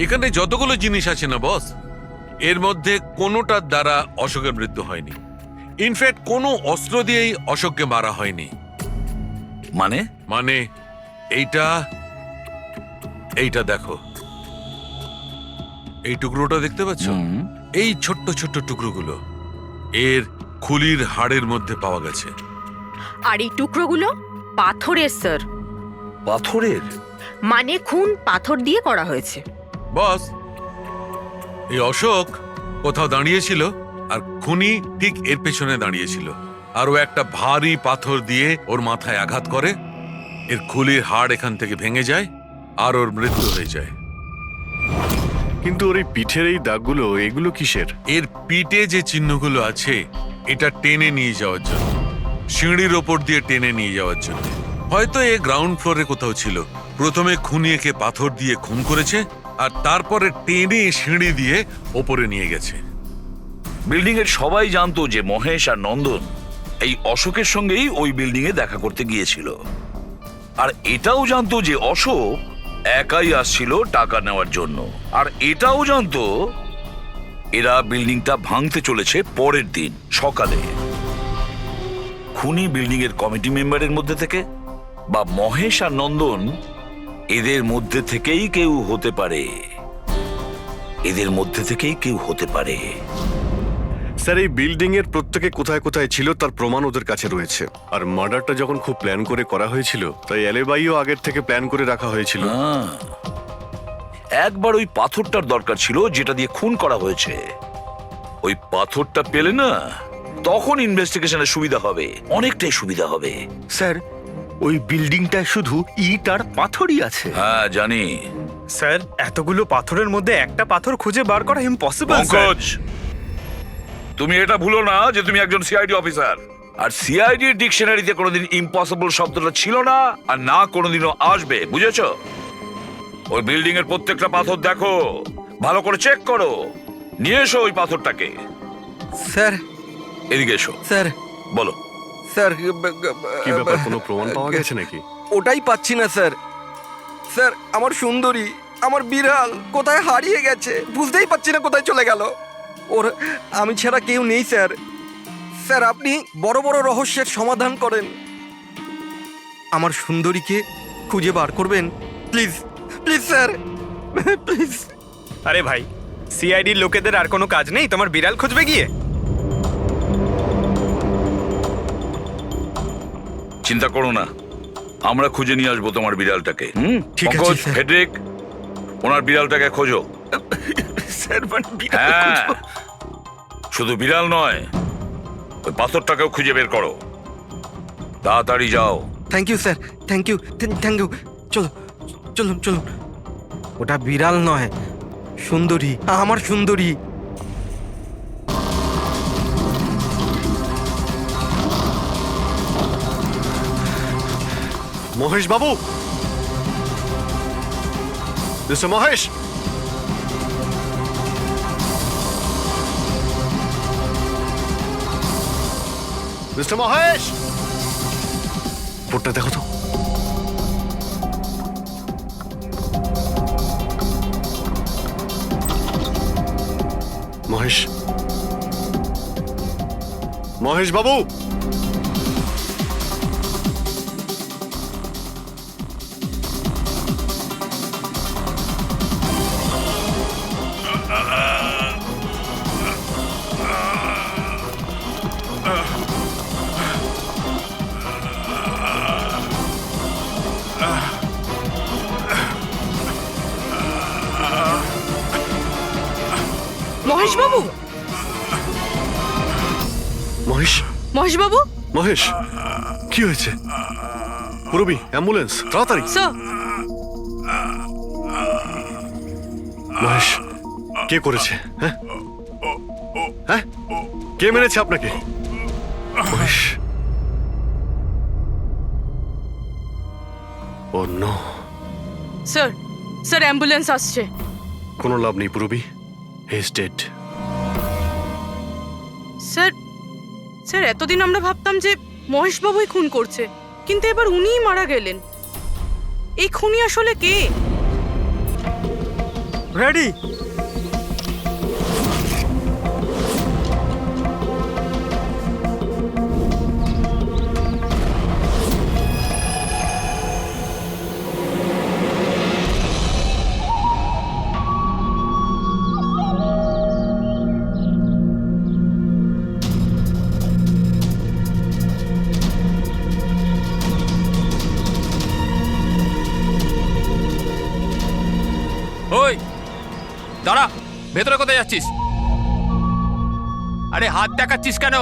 এখানে যতগুলো জিনিস আছে না বস, এর মধ্যে কোনোটার দ্বারা অশোকের মৃত্যু হয়নি। ইনফ্যাক্ট কোনো অস্ত্র দিয়েই অশোককে মারা হয়নি। মানে? মানে এইটা এইটা দেখো, এই টুকরোটা দেখতে পাচ্ছ? এই ছোট্ট ছোট্ট টুকরোগুলো এর খুলির হাড়ের মধ্যে পাওয়া গেছে। আর এই টুকরোগুলো পাথরের স্যার। পাথরের? মানে খুন পাথর দিয়ে করা হয়েছে। বস, এই অশোক কোথাও দাঁড়িয়েছিল আর খুনি ঠিক এর পেছনে দাঁড়িয়েছিল, আর ও একটা ভারী পাথর দিয়ে ওর মাথায় আঘাত করে, এর খুলির হাড় এখান থেকে ভেঙে যায় আর ওর মৃত্যু হয়ে যায়। কিন্তু ওর এই পিঠের এই দাগগুলো, এগুলো কিসের? এর পিঠে যে চিহ্নগুলো আছে এটা টেনে নিয়ে যাওয়ার জন্য, সিঁড়ির ওপর দিয়ে টেনে নিয়ে যাওয়ার জন্য। হয়তো এ গ্রাউন্ড ফ্লোরে কোথাও ছিল, প্রথমে খুনি একে পাথর দিয়ে খুন করেছে আর তারপরে টেনে সিঁড়ি দিয়ে ওপরে নিয়ে গেছে। বিল্ডিং এর সবাই জানতো যে মহেশ আর নন্দন এই অশোকের সঙ্গেই ওই বিল্ডিং এ দেখা করতে গিয়েছিল, আর এটাও জানতো যে অশোক একাই আসছিল টাকা নেওয়ার জন্য, আর এটাও জানতো এরা বিল্ডিংটা ভাঙতে চলেছে পরের দিন সকালে। খুনি বিল্ডিং এর কমিটি মেম্বারের মধ্যে থেকে বা মহেশ আর নন্দন এদের মধ্যে থেকেই কেউ হতে পারে, এদের মধ্যে থেকেই কেউ হতে পারে। স্যার, এই বিল্ডিং এর প্রত্যেকে কোথায় কোথায় ছিল তার প্রমাণ ওদের কাছে রয়েছে। আর মার্ডারটা যখন খুব প্ল্যান করে করা হয়েছিল, তাই এলেবাইও আগের থেকে প্ল্যান করে রাখা হয়েছিল। একবার ওই পাথরটার দরকার ছিল যেটা দিয়ে খুন করা হয়েছে। ওই পাথরটা পেলে না, তখন ইনভেস্টিগেশনের সুবিধা হবে, অনেকটাই সুবিধা হবে। স্যার, ওই বিল্ডিংটা শুধু ইট আর পাথরই আছে। হ্যাঁ জানি। স্যার, এতগুলো পাথরের মধ্যে একটা পাথর খুঁজে বার করা ইম্পসিবল স্যার। পঙ্কজ, তুমি এটা ভুলো না যে তুমি একজন সিআইডি অফিসার, আর সিআইডি ডিকশনারিতে কোনোদিন ইম্পসিবল শব্দটা ছিল না আর না কোনোদিনও আসবে, বুঝেছো? ওই বিল্ডিং এর প্রত্যেকটা পাথর দেখো, ভালো করে চেক করো, নিয়ে এসো ওই পাথরটাকে। স্যার, এদিকে এসো। স্যার, বলো। স্যার, কি ব্যাপার, কোনো প্রমাণ পাওয়া গেছে নাকি? ওটাই পাচ্ছি না স্যার। স্যার, আমার সুন্দরী, আমার বিড়াল কোথায় হারিয়ে গেছে, বুঝতেই পারছি না কোথায় চলে গেল। ওর আমি ছাড়া কেউ নেই স্যার। স্যার, আপনি বড় বড় রহস্যের সমাধান করেন, আমার সুন্দরীকে খুঁজে বার করবেন প্লিজ, প্লিজ স্যার, প্লিজ। আরে ভাই, সিআইডির লোকেদের আর কোনো কাজ নেই তোমার বিড়াল খুঁজবে গিয়ে? চিন্তা করো না, আমরা খুঁজে নিয়ে আসবো তোমার বিড়ালটাকে। ঠিক আছে, পঙ্কজ, স্যার। ফেডরিক, ওনার বিড়ালটাকে খোঁজো। স্যার, হ্যাঁ, শুধু বিড়াল নয়, ওই পাথরটাকেও খুঁজে বের করো, তাড়াতাড়ি যাও। Thank you sir, thank you, thank you. চলো, চলুন চলুন। ওটা বিড়াল নয়, সুন্দরী, আমার সুন্দরী। মহেশ বাবু, মিস্টার মহেশ, মিস্টার মহেশ, ফোনটা দেখো তো। মহেশ, মহেশ বাবু, মহেশ বাবু, মহেশ, মহেশ বাবু, মহেশ, কি হয়েছে? পুরবি, অ্যাম্বুলেন্স, তাড়াতাড়ি। স্যার। মহেশ, কে করেছে? হ্যাঁ, হ্যাঁ, কে মেরেছে আপনাকে? মহেশ, ও নো। স্যার, স্যার, অ্যাম্বুলেন্স আসছে। কোনো লাভ নেই পুরবি, he is dead. Sir, sir, এতদিন আমরা ভাবতাম যে মহেশ বাবুই খুন করছে, কিন্তু এবার উনিই মারা গেলেন। এই খুনি আসলে কে? রেডি। ওই দাঁড়া, ভেতরে কোথায় যাচ্ছিস? আরে হাত দেখাচ্ছিস কেন?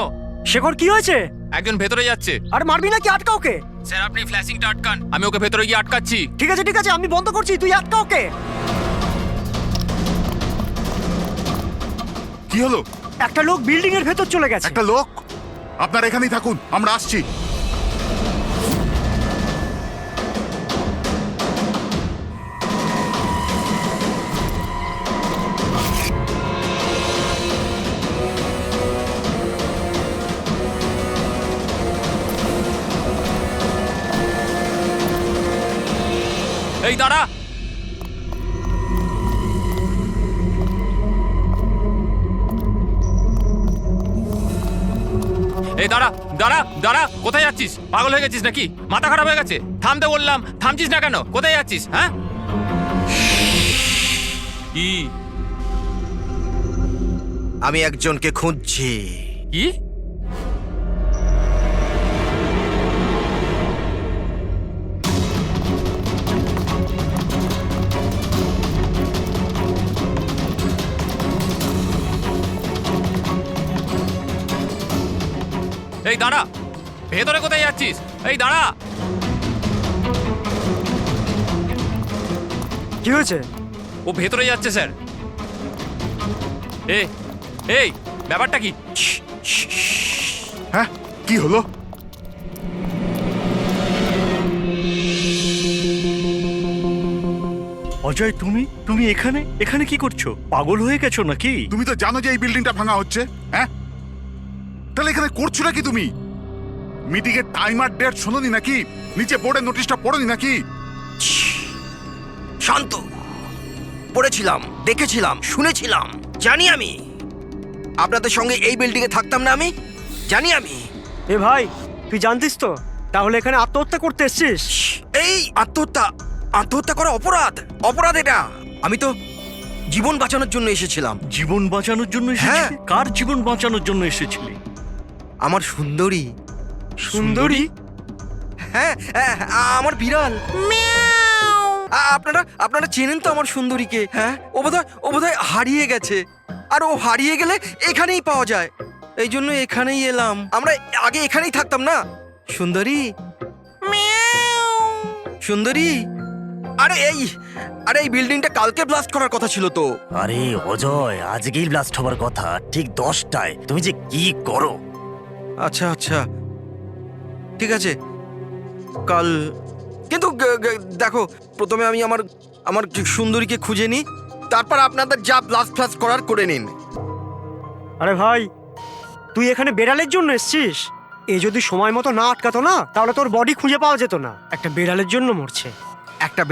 শেখর কি হয়েছে? একজন ভেতরে যাচ্ছে। আর মারবি নাকি? আটকা ওকে। স্যার আপনি ফ্ল্যাশিংটা আটকান, আমি ওকে ভেতরে গিয়ে আটকাচ্ছি। ঠিক আছে ঠিক আছে, আমি বন্ধ করছি, তুই আটকা ওকে। কি হলো? একটা লোক বিল্ডিং এর ভেতর চলে গেছে। একটা লোক? আপনারা এখানেই থাকুন, আমরা আসছি। এই দাঁড়া, এই দাঁড়া দাঁড়া দাঁড়া, কোথায় যাচ্ছিস? পাগল হয়ে গেছিস নাকি? মাথা খারাপ হয়ে গেছে? থামতে বললাম, থামছিস না কেন? কোথায় যাচ্ছিস? হ্যাঁ কি? আমি একজনকে খুঁজছি। কি? এই দাঁড়া, ভেতরে কোথায় যাচ্ছিস? এই দাঁড়া। কি হয়েছে? ও ভেতরে যাচ্ছে স্যার। এই ব্যাপারটা কি? হ্যাঁ, কি হলো? অজয়, তুমি এখানে এখানে কি করছো? পাগল হয়ে গেছো নাকি? তুমি তো জানো যে এই বিল্ডিংটা ভাঙা হচ্ছে। হ্যাঁ, তাহলে এখানে করছো নাকি তুমি? মিটিং এর টাইম আর ডেট শোনোনি নাকি? নিচে বোর্ডের নোটিশটা পড়োনি নাকি? শান্ত। পড়েছিলাম, দেখেছিলাম, শুনেছিলাম। জানি আমি আপনাদের সঙ্গে এই বিল্ডিং এ থাকতাম না। আমি জানি। আমি এ ভাই, তুই জানতিস তো? তাহলে এখানে আত্মহত্যা করতে এসেছিস? এই আত্মহত্যা করা অপরাধ। অপরাধ এটা। আমি তো জীবন বাঁচানোর জন্য এসেছিলাম। জীবন বাঁচানোর জন্য হ্যাঁ। এসেছিলি? কার জীবন বাঁচানোর জন্য এসেছিলি? আমার সুন্দরী। সুন্দরী? হ্যাঁ, আমার বিড়াল। আপনারা চেনেন তো আমার সুন্দরীকে? হ্যাঁ, ও বোধহয় হারিয়ে গেছে। আর ও হারিয়ে গেলে এখানেই পাওয়া যায়। এই জন্য এখানেই এলাম। আমরা আগে এখানেই থাকতাম না। সুন্দরী, সুন্দরী। আরে এই বিল্ডিংটা কালকে ব্লাস্ট করার কথা ছিল তো। আরে অজয়, আজকেই ব্লাস্ট হবার কথা, ঠিক 10টায়। তুমি যে কি করো! আচ্ছা, ঠিক আছে, কাল। কিন্তু দেখো, প্রথমে আমি আমার সুন্দরীকে খুঁজে নিই, তারপর আপনাদের যা ব্লাস্ট করার করে নিন। আরে ভাই, তুই এখানে বেড়ালের জন্য এসেছিস? এ যদি সময় মতো না আটকাতো না, তাহলে তোর বডি খুঁজে পাওয়া যেত না। একটা বেড়ালের জন্য মরছে। একটা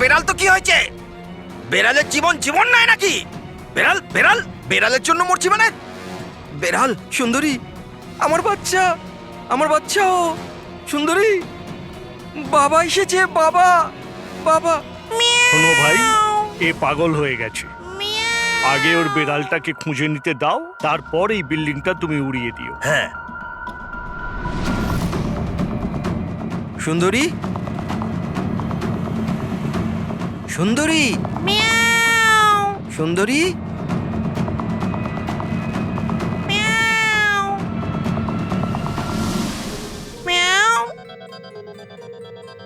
বেড়াল তো কি হয়েছে? বেড়ালের জীবন নাই নাকি? বেড়ালের জন্য মরছি মানে? বেড়াল, সুন্দরী, আমার বাচ্চা ও সুন্দরী। বাবা এসেছে, বাবা। শোনো ভাই, এ পাগল হয়ে গেছে। আগে ওর বেড়ালটাকে খুঁজে নিতে দাও, তারপর এই বিল্ডিংটা তুমি উড়িয়ে দিও। হ্যাঁ। সুন্দরী,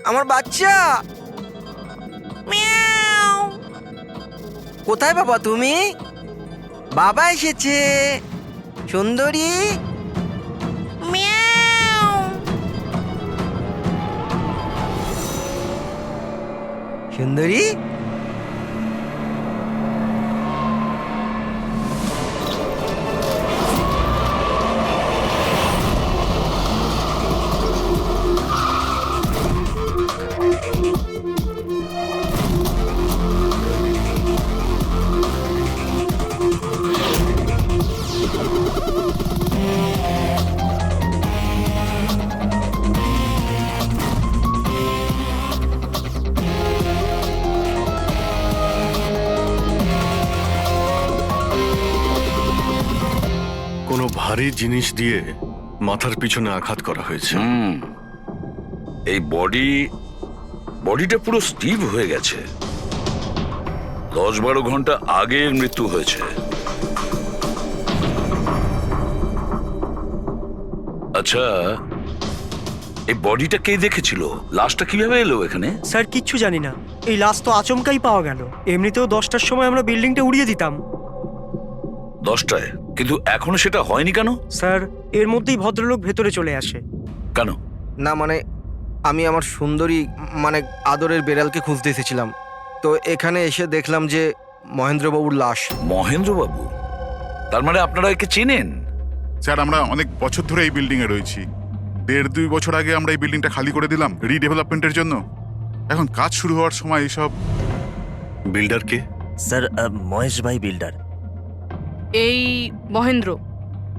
আমার বাচ্চা। কোথায় বাবা তুমি? বাবা এসেছে। সুন্দরী, সুন্দরী। ভারী জিনিস দিয়ে মাথার পিছনে আঘাত করা হয়েছে। এই বডিটা পুরো স্টিভ হয়ে গেছে। 10-12 ঘন্টা আগে এর মৃত্যু হয়েছে। আচ্ছা, এই বডিটা কে দেখেছিল? লাশটা কিভাবে এলো এখানে? স্যার কিচ্ছু জানি না, এই লাশ তো আচমকাই পাওয়া গেল। এমনিতেও 10টার সময় আমরা বিল্ডিংটা উড়িয়ে দিতাম। 10টায়? কিন্তু এখনো সেটা হয়নি কেন? স্যার এর মধ্যেই ভদ্রলোক ভেতরে চলে আসে। কেন? না মানে আমি আমার সুন্দরী মানে আদরের বেড়ালকে খুঁজতে এসেছিলাম, তো এখানে এসে দেখলাম যে মহেন্দ্রবাবুর লাশ। মহেন্দ্রবাবু? তার মানে আপনারা একে চেনেন? স্যার আমরা অনেক বছর ধরে এই বিল্ডিং এ রয়েছি। 1.5-2 বছর আগে আমরা এই বিল্ডিংটা খালি করে দিলাম রিডেভেলপমেন্টের জন্য। এখন কাজ শুরু হওয়ার সময় এইসব। বিল্ডার কে? স্যার মহেশ ভাই বিল্ডার। এই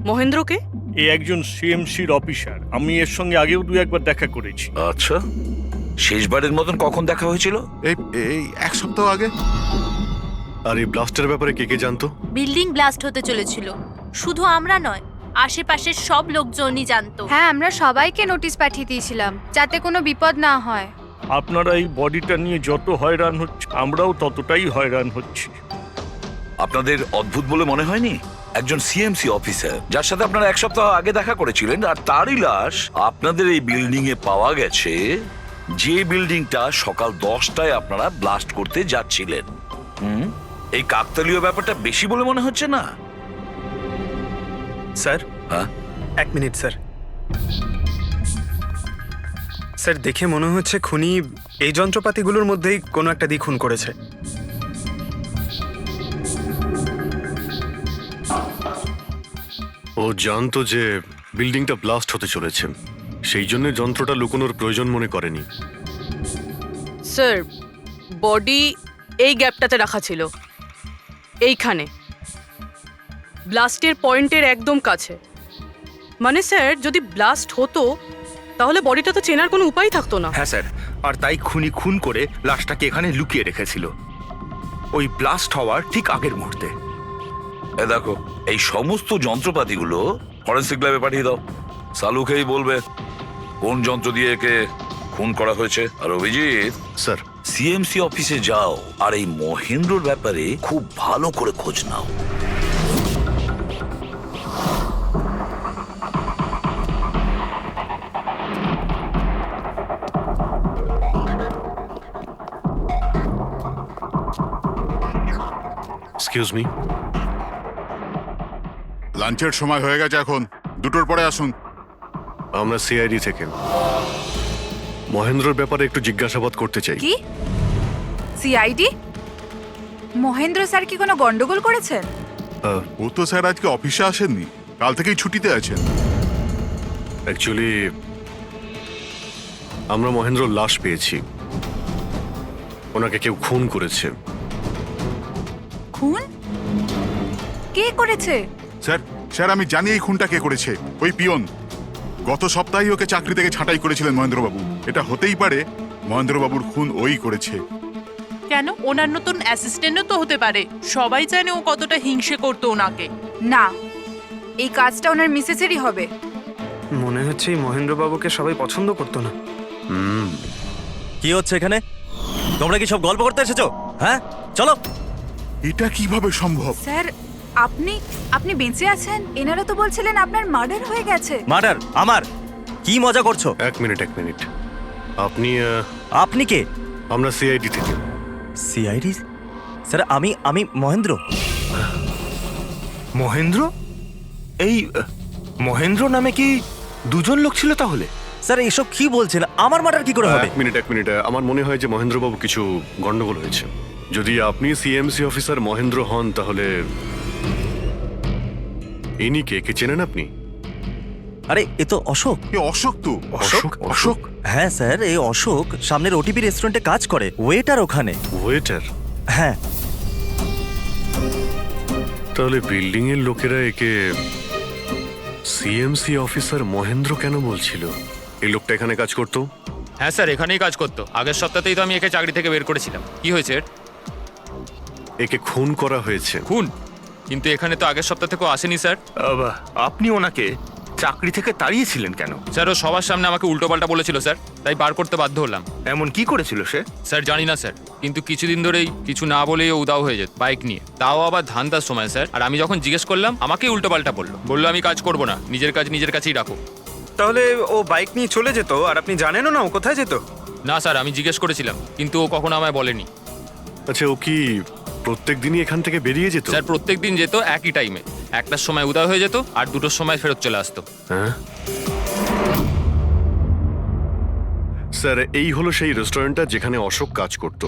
মহেন্দ্রকে? এ একজন সিএমসির অফিসার। আমি এর সঙ্গে আগেও 2-1বার দেখা করেছি। আচ্ছা, শেষবারের মতন কখন দেখা হয়েছিল? এই 1 সপ্তাহ আগে। আর এই ব্লাস্টের ব্যাপারে কে কে জানতো? বিল্ডিং ব্লাস্ট হতে চলেছিল, শুধু আমরা নয়, আশেপাশের সব লোকজনই জানতো। হ্যাঁ, আমরা সবাইকে নোটিশ পাঠিয়ে দিয়েছিলাম যাতে কোনো বিপদ না হয়। আপনারা এই বডিটা নিয়ে যত হয়রান হচ্ছে, আমরাও ততটাই হয়রান হচ্ছি। আপনাদের অদ্ভুত বলে মনে হয়নি? একজন সিএমসি অফিসার যার সাথে আপনারা 1 সপ্তাহ আগে দেখা করেছিলেন, আর তারই লাশ আপনাদের এই বিল্ডিং এ পাওয়া গেছে, যে বিল্ডিংটা সকাল 10টায় আপনারা ব্লাস্ট করতে যাচ্ছিলেন। এই কাকতালীয় ব্যাপারটা বেশি বলে মনে হচ্ছে না? স্যার হ্যাঁ, 1 মিনিট স্যার। স্যার দেখে মনে হচ্ছে খুনি এই যন্ত্রপাতিগুলোর মধ্যেই কোনো একটা দিয়ে খুন করেছে। ও জানতো যে বিল্ডিংটা ব্লাস্ট হতে চলেছে, সেই জন্য যন্ত্রটা লুকোনোর প্রয়োজন মনে করেনি। স্যার বডি এই গ্যাপটাতে রাখা ছিল, এইখানে ব্লাস্টের পয়েন্টের একদম কাছে। মানে স্যার যদি ব্লাস্ট হতো তাহলে বডিটা তো চেনার কোনো উপায় থাকতো না। হ্যাঁ স্যার, আর তাই খুনি খুন করে লাশটাকে এখানে লুকিয়ে রেখেছিল ওই ব্লাস্ট হওয়ার ঠিক আগের মুহূর্তে। এ দেখো, এই সমস্ত যন্ত্রপাতিগুলো ফরেন্সিক ল্যাবে পাঠিয়ে দাও। সালুকেই বলবে কোন যন্ত্র দিয়ে একে খুন করা হয়েছে। আর অভিজিৎ, স্যার সিএমসি অফিসে যাও আর এই মহেন্দ্রর ব্যাপারে খুব ভালো করে খোঁজ নাও। Excuse me. লাঞ্চের সময় হয়ে গেছে, এখন 2টোর পরে আসুন। আমরা সিআইডি থেকে মহেন্দ্রর ব্যাপারে একটু জিজ্ঞাসাবাদ করতে চাই। কি সিআইডি? মহেন্দ্র স্যার কি কোনো গন্ডগোল করেছেন? ও তো স্যার আজকে অফিসে আসেননি, কাল থেকেই ছুটিতে আছেন। অ্যাকচুয়ালি আমরা মহেন্দ্রর লাশ পেয়েছি, ওনাকে কেউ খুন করেছে। খুন? কে করেছে? স্যার আমি জানি এই খুনটা কে করেছে। ওই পিয়ন গত সপ্তাহে ওকে চাকরি থেকে ছাঁটাই করেছিলেন মহেন্দ্রবাবু। এটা হতেই পারে মহেন্দ্রবাবুর খুন ওই করেছে। কেন? ওনার নতুন অ্যাসিস্ট্যান্টও তো হতে পারে, সবাই জানে ও কতটা হিংসে করতো ওনাকে। না, এই কাজটা ওনার মিসেসেরই হবে। মনে হচ্ছে এই মহেন্দ্রবাবুকে সবাই পছন্দ করতো না। কি হচ্ছে এখানে? তোমরা কি সব গল্প করতে এসেছো? হ্যাঁ চলো। এটা কিভাবে সম্ভব? স্যার আপনি বেঁচে আছেন? এনারা তো বলছিলেন আপনার মার্ডার হয়ে গেছে। মার্ডার? আমার? কি মজা করছো? এক মিনিট আপনি আপনি কে? আমরা সিআইডি থেকে। সিআইডি? স্যার আমি মহেন্দ্র। মহেন্দ্র? এই মহেন্দ্র নামে কি দুজন লোক ছিল তাহলে? স্যার এসব কি বলছেন? আমার মার্ডার কি করে হবে? এক মিনিট আমার মনে হয় যে মহেন্দ্রবাবু কিছু গন্ডগোল হয়েছে। যদি আপনি সিএমসি অফিসার মহেন্দ্র হন তাহলে ইনি কে চেনেন আপনি? আরে এ তো অশোক। অশোক তো? অশোক? হ্যাঁ স্যার, এই অশোক সামনের ওটিপি রেস্টুরেন্টে কাজ করে, ওয়েটার ওখানে। ওয়েটার? হ্যাঁ। তাহলে বিল্ডিং এর লোকেরা একে সিএমসি অফিসার মহেন্দ্র কেন বলছিল? এই লোকটা এখানে কাজ করতো? হ্যাঁ স্যার, এখানেই কাজ করতো। আগের সপ্তাহতেই তো আমি একে চাকরি থেকে বের করেছিলাম। কি হয়েছে? একে খুন করা হয়েছে। খুন? কিন্তু এখানে তো আগের সপ্তাহ থেকেও আসেনি স্যার। আপনি ওনাকে চাকরি থেকে তাড়িয়েছিলেন কেন? স্যার ও সবার সামনে আমাকে উল্টোপাল্টা বলেছিল স্যার, তাই বার করতে বাধ্য হলাম। এমন কি করেছিল সে? স্যার জানি না স্যার, কিন্তু কিছুদিন ধরেই কিছু না বলেই ও উদাও হয়ে যেত বাইক নিয়ে, তাও আবার ধান্দার সময় স্যার। আর আমি যখন জিজ্ঞেস করলাম আমাকেই উল্টোপাল্টা বললো আমি কাজ করবো না, নিজের কাজ নিজের কাছেই রাখো। তাহলে ও বাইক নিয়ে চলে যেত আর আপনি জানেনও না ও কোথায় যেত? না স্যার, আমি জিজ্ঞেস করেছিলাম কিন্তু ও কখনো আমায় বলেনি। আচ্ছা, ও কি প্রত্যেক দিনই এখান থেকে বেরিয়ে যেত? স্যার প্রত্যেক দিন যেত একই টাইমে, 1টার সময় উদয় হয়ে যেত আর 2টোর সময় ফেরত চলে আসতো। হ্যাঁ স্যার, এই হলো সেই রেস্টুরেন্টটা যেখানে অশোক কাজ করত।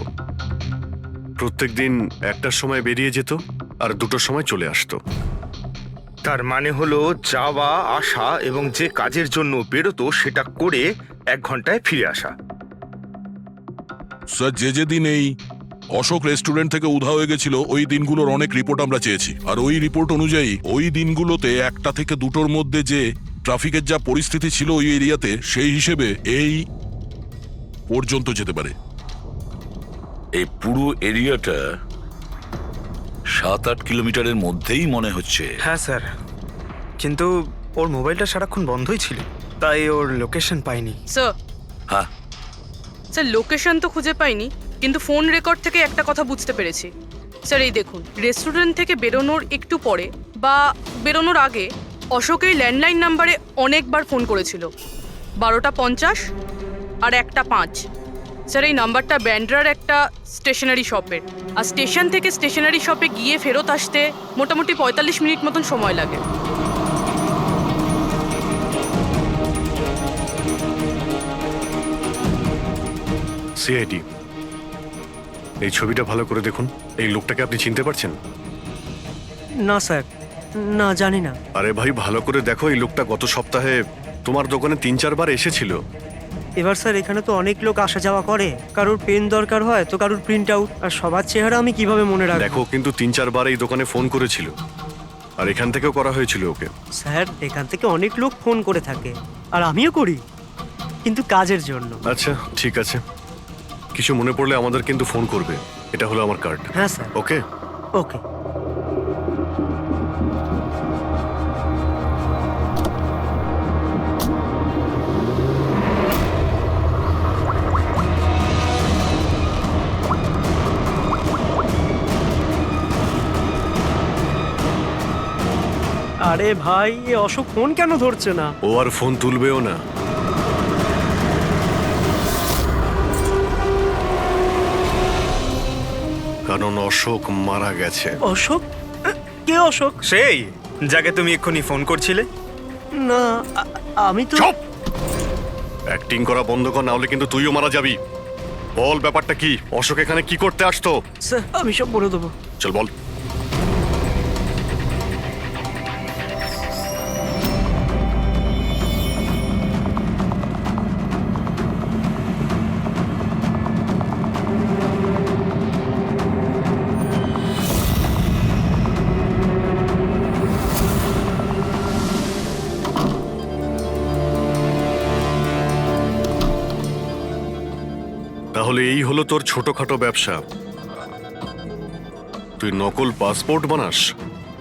প্রত্যেকদিন 1টার সময় বেরিয়ে যেত আর 2টোর সময় চলে আসতো। তার মানে হলো যাওয়া আসা এবং যে কাজের জন্য বেরোতো সেটা করে 1 ঘন্টায় ফিরে আসা। স্যার, যে দিন এই অশোক রেস্টুরেন্ট থেকে উধাও হয়ে গেছিল ওই দিনগুলোর অনেক রিপোর্ট আমরা চেয়েছি, আর ওই রিপোর্ট অনুযায়ী ওই দিনগুলোতে 1টা থেকে 2টোর মধ্যে যে ট্রাফিকের যা পরিস্থিতি ছিল ওই এরিয়াতে, সেই হিসেবে এই পর্যন্ত যেতে পারে। এই পুরো এরিয়াটা 7-8 কিলোমিটারের মধ্যেই মনে হচ্ছে। হ্যাঁ স্যার, কিন্তু ওর মোবাইলটা সারাক্ষণ বন্ধই ছিল, তাই ওর লোকেশন পাইনি। স্যার হ্যাঁ স্যার, লোকেশন তো খুঁজে পাইনি, কিন্তু ফোন রেকর্ড থেকে একটা কথা বুঝতে পেরেছি। স্যার এই দেখুন, রেস্টুরেন্ট থেকে বেরোনোর একটু পরে বা বেরোনোর আগে অশোক এই ল্যান্ডলাইন নাম্বারে অনেকবার ফোন করেছিল, 12টা 50 আর 1টা 5। স্যার এই নাম্বারটা ব্যান্ড্রার একটা স্টেশনারি শপের, আর স্টেশন থেকে স্টেশনারি শপে গিয়ে ফেরত আসতে মোটামুটি 45 মিনিট মতন সময় লাগে। সিআইডি, এই ছবিটা ভালো করে দেখুন। এই লোকটাকে আপনি চিনতে পারছেন? না স্যার, না জানি না। আরে ভাই, ভালো করে দেখো, এই লোকটা গত সপ্তাহে তোমার দোকানে 3-4 বার এসেছিল। এবার স্যার এখানে তো অনেক লোক আসা যাওয়া করে, কারোর পেন দরকার হয় তো কারোর প্রিন্ট আউট, আর সবার চেহারা আমি কিভাবে মনে রাখবো? দেখো, কিন্তু 3-4 বার এই দোকানে ফোন করেছিল, আর এখান থেকেও করা হয়েছিল ওকে। স্যার এখান থেকে অনেক লোক ফোন করে থাকে, আর আমিও করি, কিন্তু কাজের জন্য। আচ্ছা ঠিক আছে, কিছু মনে পড়লে আমাদের কিন্তু ফোন করবে। এটা হলো আমার কার্ড। হ্যাঁ স্যার। ওকে ওকে। আরে ভাই, এ অশোক ফোন কেন ধরছে না? ও আর ফোন তুলবেও না। কারণ অশোক মারা গেছে। অশোক? কে অশোক? সেই যাকে তুমি এক্ষুনি ফোন করছিলে? না, আমি তো। চুপ! অ্যাক্টিং করা বন্ধ কর, না হলে কিন্তু তুইও মারা যাবি। বল ব্যাপারটা কি? অশোক এখানে কি করতে আসতো? স্যার আমি সব বলে দেবো। চল বল। তাহলে এই হলো তোর ছোটখাটো ব্যবসা। তুই নকল পাসপোর্ট বানাস,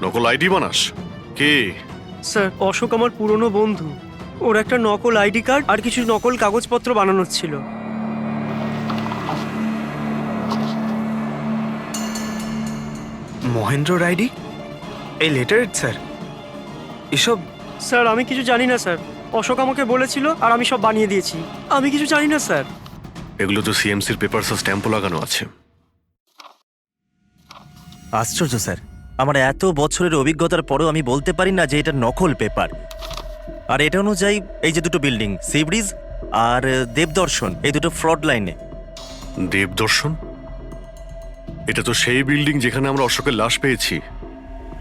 নকল আইডি বানাস। কে? স্যার অশোক আমার পুরনো বন্ধু, ওর একটা নকল আইডি কার্ড আর কিছু নকল কাগজপত্র বানানোর ছিল। মহেন্দ্রর আইডি? এই লেটার স্যার, এসব? স্যার আমি কিছু জানি না স্যার, অশোক আমাকে বলেছিল আর আমি সব বানিয়ে দিয়েছি। আমি কিছু জানি না স্যার। এগুলো তো সিএমসির পেপারস আর স্ট্যাম্পও লাগানো আছে। আশ্চর্য স্যার, আমার এত বছরের অভিজ্ঞতার পরেও আমি বলতে পারি না যে এটা নকল পেপার। আর এটা অনুযায়ী এই যে দুটো বিল্ডিং, সি ব্রিজ আর দেবদর্শন, এই দুটো ফ্রড লাইনে। দেবদর্শন? এটা তো সেই বিল্ডিং যেখানে আমরা অশোকের লাশ পেয়েছি।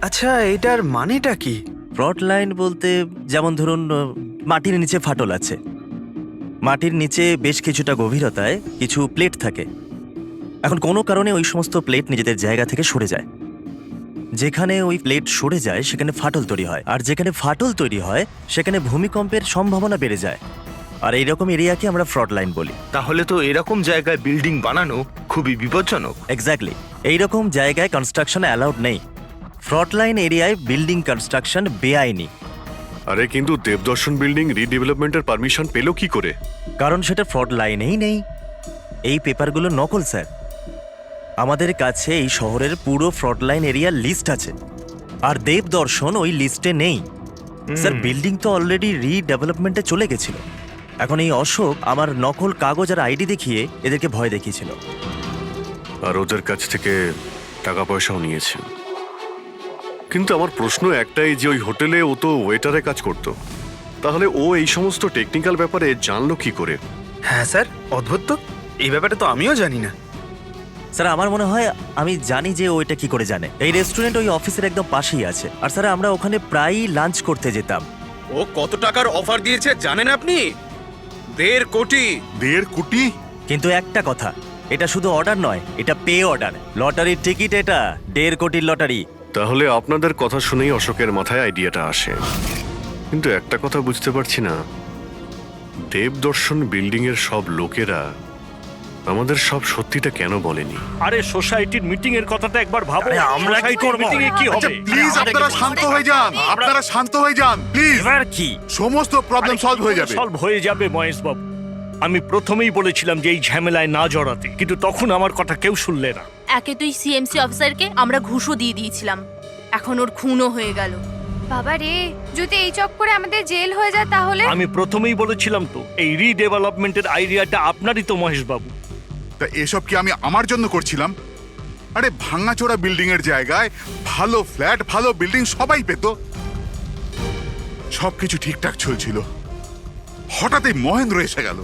আচ্ছা, এটার মানেটা কি? ফ্রড লাইন বলতে যেমন ধরুন মাটির নিচে ফাটল আছে, মাটির নিচে বেশ কিছুটা গভীরতায় কিছু প্লেট থাকে। এখন কোনো কারণে ওই সমস্ত প্লেট নিজেদের জায়গা থেকে সরে যায়। যেখানে ওই প্লেট সরে যায় সেখানে ফাটল তৈরি হয়, আর যেখানে ফাটল তৈরি হয় সেখানে ভূমিকম্পের সম্ভাবনা বেড়ে যায়। আর এইরকম এরিয়াকে আমরা ফ্রড লাইন বলি। তাহলে তো এরকম জায়গায় বিল্ডিং বানানো খুবই বিপজ্জনক। এক্স্যাক্টলি, এইরকম জায়গায় কনস্ট্রাকশন অ্যালাউড নেই। ফ্রন্টলাইন এরিয়ায় বিল্ডিং কনস্ট্রাকশন বেআইনি। আরে কিন্তু দেবদর্শন বিল্ডিং রিডেভেলপমেন্টের পারমিশন পেলো কি করে? কারণ সেটা ফ্রড লাইনেই নেই। এই পেপারগুলো নকল স্যার। আমাদের কাছে এই শহরের পুরো ফ্রড লাইন এরিয়ার লিস্ট আছে, আর দেবদর্শন ওই লিস্টে নেই। স্যার বিল্ডিং তো অলরেডি রিডেভেলপমেন্টে চলে গেছিল। এখন এই অশোক আমার নকল কাগজ আর আইডি দেখিয়ে এদেরকে ভয় দেখিয়েছিল। আর ওদের কাছ থেকে টাকা পয়সাও নিয়েছে। কিন্তু আমার প্রশ্ন একটাই যে ওই হোটেলে ও তো ওয়েটারে কাজ করতো, তাহলে ও এই সমস্ত টেকনিক্যাল ব্যাপারে জানলো কি করে? হ্যাঁ স্যার, অদ্ভুত তো, এই ব্যাপারে তো আমিও জানি না। স্যার আমার মনে হয় আমি জানি যে ও এটা কি করে জানে। এই রেস্টুরেন্ট ওই অফিসের একদম পাশেই আছে, আর স্যার আমরা ওখানে প্রায়ই লাঞ্চ করতে যেতাম। ও কত টাকার অফার দিয়েছে জানেন আপনি? 1.5 কোটি। 1.5 কোটি? কিন্তু একটা কথা, এটা শুধু অর্ডার নয়, এটা পে অর্ডার। লটারির টিকিট এটা, 1.5 কোটির লটারি। তাহলে আপনাদের কথা শুনেই অশোকের মাথায় আইডিয়াটা আসে। কিন্তু একটা কথা বুঝতে পারছি না, দেবদর্শন বিল্ডিং এর সব লোকেরা আমাদের সব সত্যিটা কেন বলেনি? আরে সোসাইটির মিটিং এর কথাটা একবার ভাবো। আরে আমরা কি সোসাইটির করব? মিটিং এ কি আচ্ছা হবে? প্লিজ আপনারা শান্ত হয়ে যান, আপনারা শান্ত হয়ে যান প্লিজ। এবার কি সমস্ত প্রবলেম সলভ হয়ে যাবে। সলভ হয়ে যাবে মহেশ বাবু। আমি প্রথমেই বলেছিলাম যে এই ঝামেলায় না জড়াতে, কিন্তু তখন আমার কথা কেউ শুনলে না। একে তুই সিএমসি অফিসারকে আমরা ঘুষও দিয়ে দিয়েছিলাম, এখন ওর খুনও হয়ে গেল। বাবা রে, যদি এই চক্করে আমাদের জেল হয়ে যায় তাহলে? আমি প্রথমেই বলেছিলাম তো, এই রিডেভেলপমেন্টের আইডিয়াটা আপনারই তো মহেশ বাবু। তা এসব কি আমি আমার জন্য করছিলাম? আরে ভাঙাচোরা বিল্ডিং এর জায়গায় ভালো ফ্ল্যাট, ভালো বিল্ডিং সবাই পেত। সবকিছু ঠিকঠাক চলছিল, হঠাৎই মহেন্দ্র এসে গেল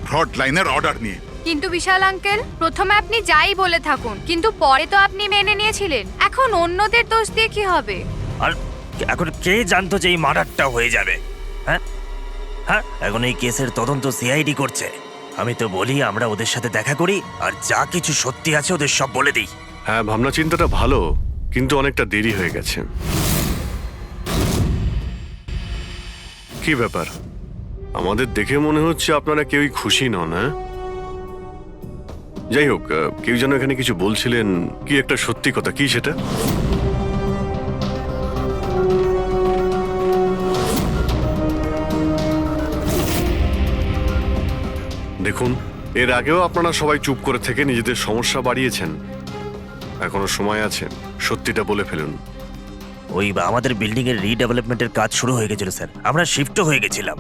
ফ্রড লাইনের অর্ডার নিয়ে। কিন্তু বিশাল আঙ্কেল, প্রথমে আপনি যাই বলে থাকুন, কিন্তু পরে তো আপনি মেনে নিয়েছিলেন। এখন অন্যদের দোষ দিয়ে কি হবে? আর এখন কে জানতো যে এই মার্ডারটা হয়ে যাবে? হ্যাঁ হ্যাঁ, এখন এই কেসের তদন্ত সিআইডি করছে। আমি তো বলি আমরা ওদের সাথে দেখা করি, আর যা কিছু সত্যি আছে ওদের সব বলে দিই। হ্যাঁ, ভাবনা চিন্তাটা ভালো, কিন্তু অনেকটা দেরি হয়ে গেছে। কি ব্যাপার? আমাদের দেখে মনে হচ্ছে আপনারা কেউই খুশি নন। হ্যাঁ, যাই হোক, কেউ যেন এখানে কিছু বলছিলেন, কি একটা সত্যি কথা, কি সেটা? দেখুন, এর আগেও আপনারা সবাই চুপ করে থেকে নিজেদের সমস্যা বাড়িয়েছেন। এখনো সময় আছে, সত্যিটা বলে ফেলুন। ওই আমাদের বিল্ডিং এর রিডেভেলপমেন্টের কাজ শুরু হয়ে গেছিল স্যার, আমরা শিফটও হয়ে গেছিলাম।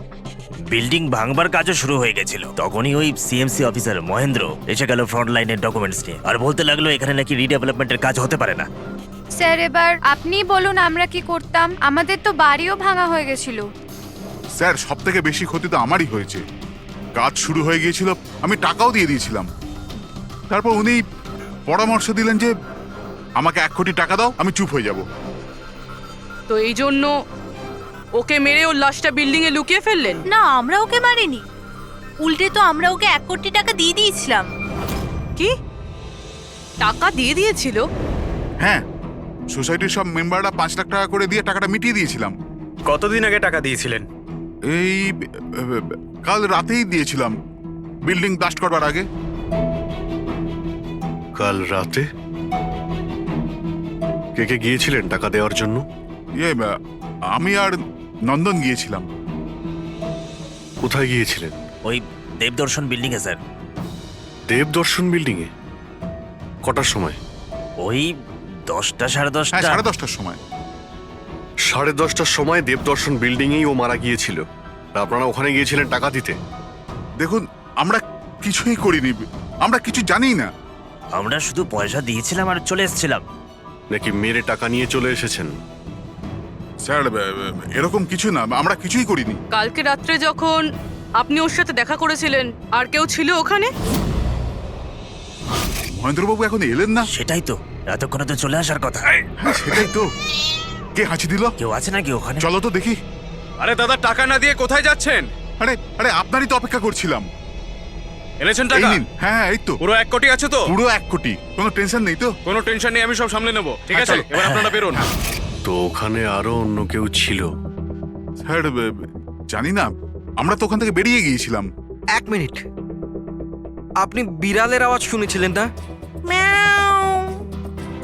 বিল্ডিং ভাঙবার কাজও শুরু হয়ে গেছিল। তখনই ওই সিএমসি অফিসার মহেন্দ্র এসে গেল ফ্রন্ট লাইনের ডকুমেন্টস নিয়ে, আর বলতে লাগলো এখানে নাকি রিডেভেলপমেন্টের কাজ হতে পারে না। স্যার এবার আপনি বলুন আমরা কি করতাম? আমাদের তো বাড়িও ভাঙা হয়ে গেছিল। স্যার সব থেকে বেশি ক্ষতি তো আমারই হয়েছে। কাজ শুরু হয়ে গিয়েছিল, আমি টাকাও দিয়ে দিয়েছিলাম। তারপর উনি পরামর্শ দিলেন যে আমাকে 1 কোটি টাকা দাও, আমি চুপ হয়ে যাব। তো এই জন্য ওকে মেরে ওর লাশটা বিল্ডিং এ লুকিয়ে ফেললেন? না, আমরা ওকে মারিনি, উল্টে তো আমরা ওকে 1 কোটি টাকা দিয়ে দিয়েছিলাম। কি টাকা দিয়ে দিয়েছিল? হ্যাঁ, সোসাইটির সব মেম্বাররা 5 লাখ টাকা করে দিয়ে টাকাটা মিটিয়ে দিয়েছিলাম। কতদিন আগে টাকা দিয়েছিলেন? এই কাল রাতেই দিয়েছিলাম, বিল্ডিং ব্লাস্ট করবার আগে। কাল রাতে? কে কে গিয়েছিলেন টাকা দেওয়ার জন্য? আমি আর নন্দন গিয়েছিলাম। কোথায় গিয়েছিলেন? ওই দেবদর্শন বিল্ডিং এ স্যার। দেবদর্শন বিল্ডিং এ? কটার সময়? ওই 10টা সাড়ে 10টা। হ্যাঁ, 10:30টার সময়। 10:30টার সময় দেবদর্শন বিল্ডিং এই ও মারা গিয়েছিল। আর আপনারা ওখানে গিয়েছিলেন টাকা দিতে? দেখুন, আমরা কিছুই করিনি, আমরা কিছু জানি না। আমরা শুধু পয়সা দিয়েছিলাম আর চলে এসেছিলাম। নাকি মেরে টাকা নিয়ে চলে এসেছেন? স্যার এরকম কিছু না, আমরা কিছুই করিনি। কালকে রাত্রে যখন আপনি ওর সাথে দেখা করেছিলেন, আর কেউ ছিল ওখানে? মহেন্দ্রবাবু এখন এলেন না। সেটাই তো, এতক্ষণে তো চলে আসার কথা। হ্যাঁ, সেটাই তো। কে হাঁচি দিল? কেউ আছে নাকি ওখানে? চলো তো দেখি। আরে দাদা, টাকা না দিয়ে কোথায় যাচ্ছেন? আরে আরে আপনারই তো অপেক্ষা করছিলাম। এনেছেন এই টাকা? নিন। হ্যাঁ, এই তো পুরো 1 কোটি আছে তো? পুরো 1 কোটি, কোনো টেনশন নেই তো? কোনো টেনশন নেই, আমি সব সামলে নেব। ঠিক হ্যাঁ, আছে, চলো। এবার আপনারা বেরোন। তো ওখানে আরো অন্য কেউ ছিল? স্যার জানি না, আমরা তো ওখান থেকে বেরিয়ে গিয়েছিলাম। 1 মিনিট, আপনি বিড়ালের আওয়াজ শুনেছিলেন না?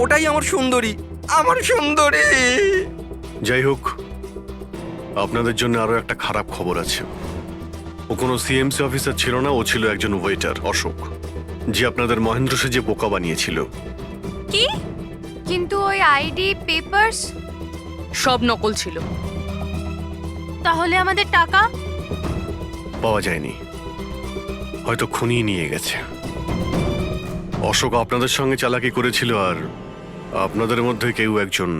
ওটাই আমার সুন্দরী। আমার সুন্দরী। যাই হোক, আপনাদের জন্য আরো একটা খারাপ খবর আছে। ও কোনো সিএমসি অফিসার ছিল না, ও ছিল একজন ওয়েটার, অশোক, যে আপনাদের মহেন্দ্র সেজে বোকা বানিয়েছিল। কি? কিন্তু ওই আইডি পেপারস সব নকল ছিল। তাহলে আমাদের টাকা? পাওয়া যায়নি, হয়তো খুনি নিয়ে গেছে। অশোক আপনাদের সঙ্গে চালাকি করেছিল, আর আপনাদের মধ্যে কেউ একজন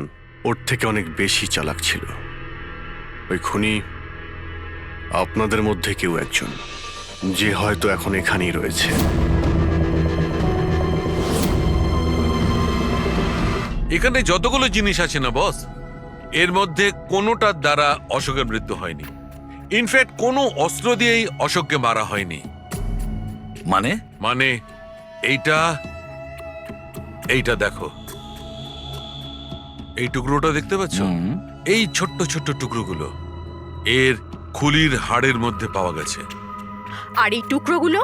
ওর থেকে অনেক বেশি চালাক ছিল। ওই খুনি আপনাদের মধ্যে কেউ একজন, যে হয়তো এখন এখানেই রয়েছে। এখানে যতগুলো জিনিস আছে না বস, এর মধ্যে কোনোটার দ্বারা অশোকের মৃত্যু হয়নি। ইনফ্যাক্ট কোনো অস্ত্র দিয়েই অশোককে মারা হয়নি। মানে? মানে এইটা দেখো, এই টুকরোটা দেখতে পাচ্ছ? এই ছোট্ট ছোট্ট টুকরোগুলো এর খুলির হাড়ের মধ্যে পাওয়া গেছে। আর এই টুকরোগুলো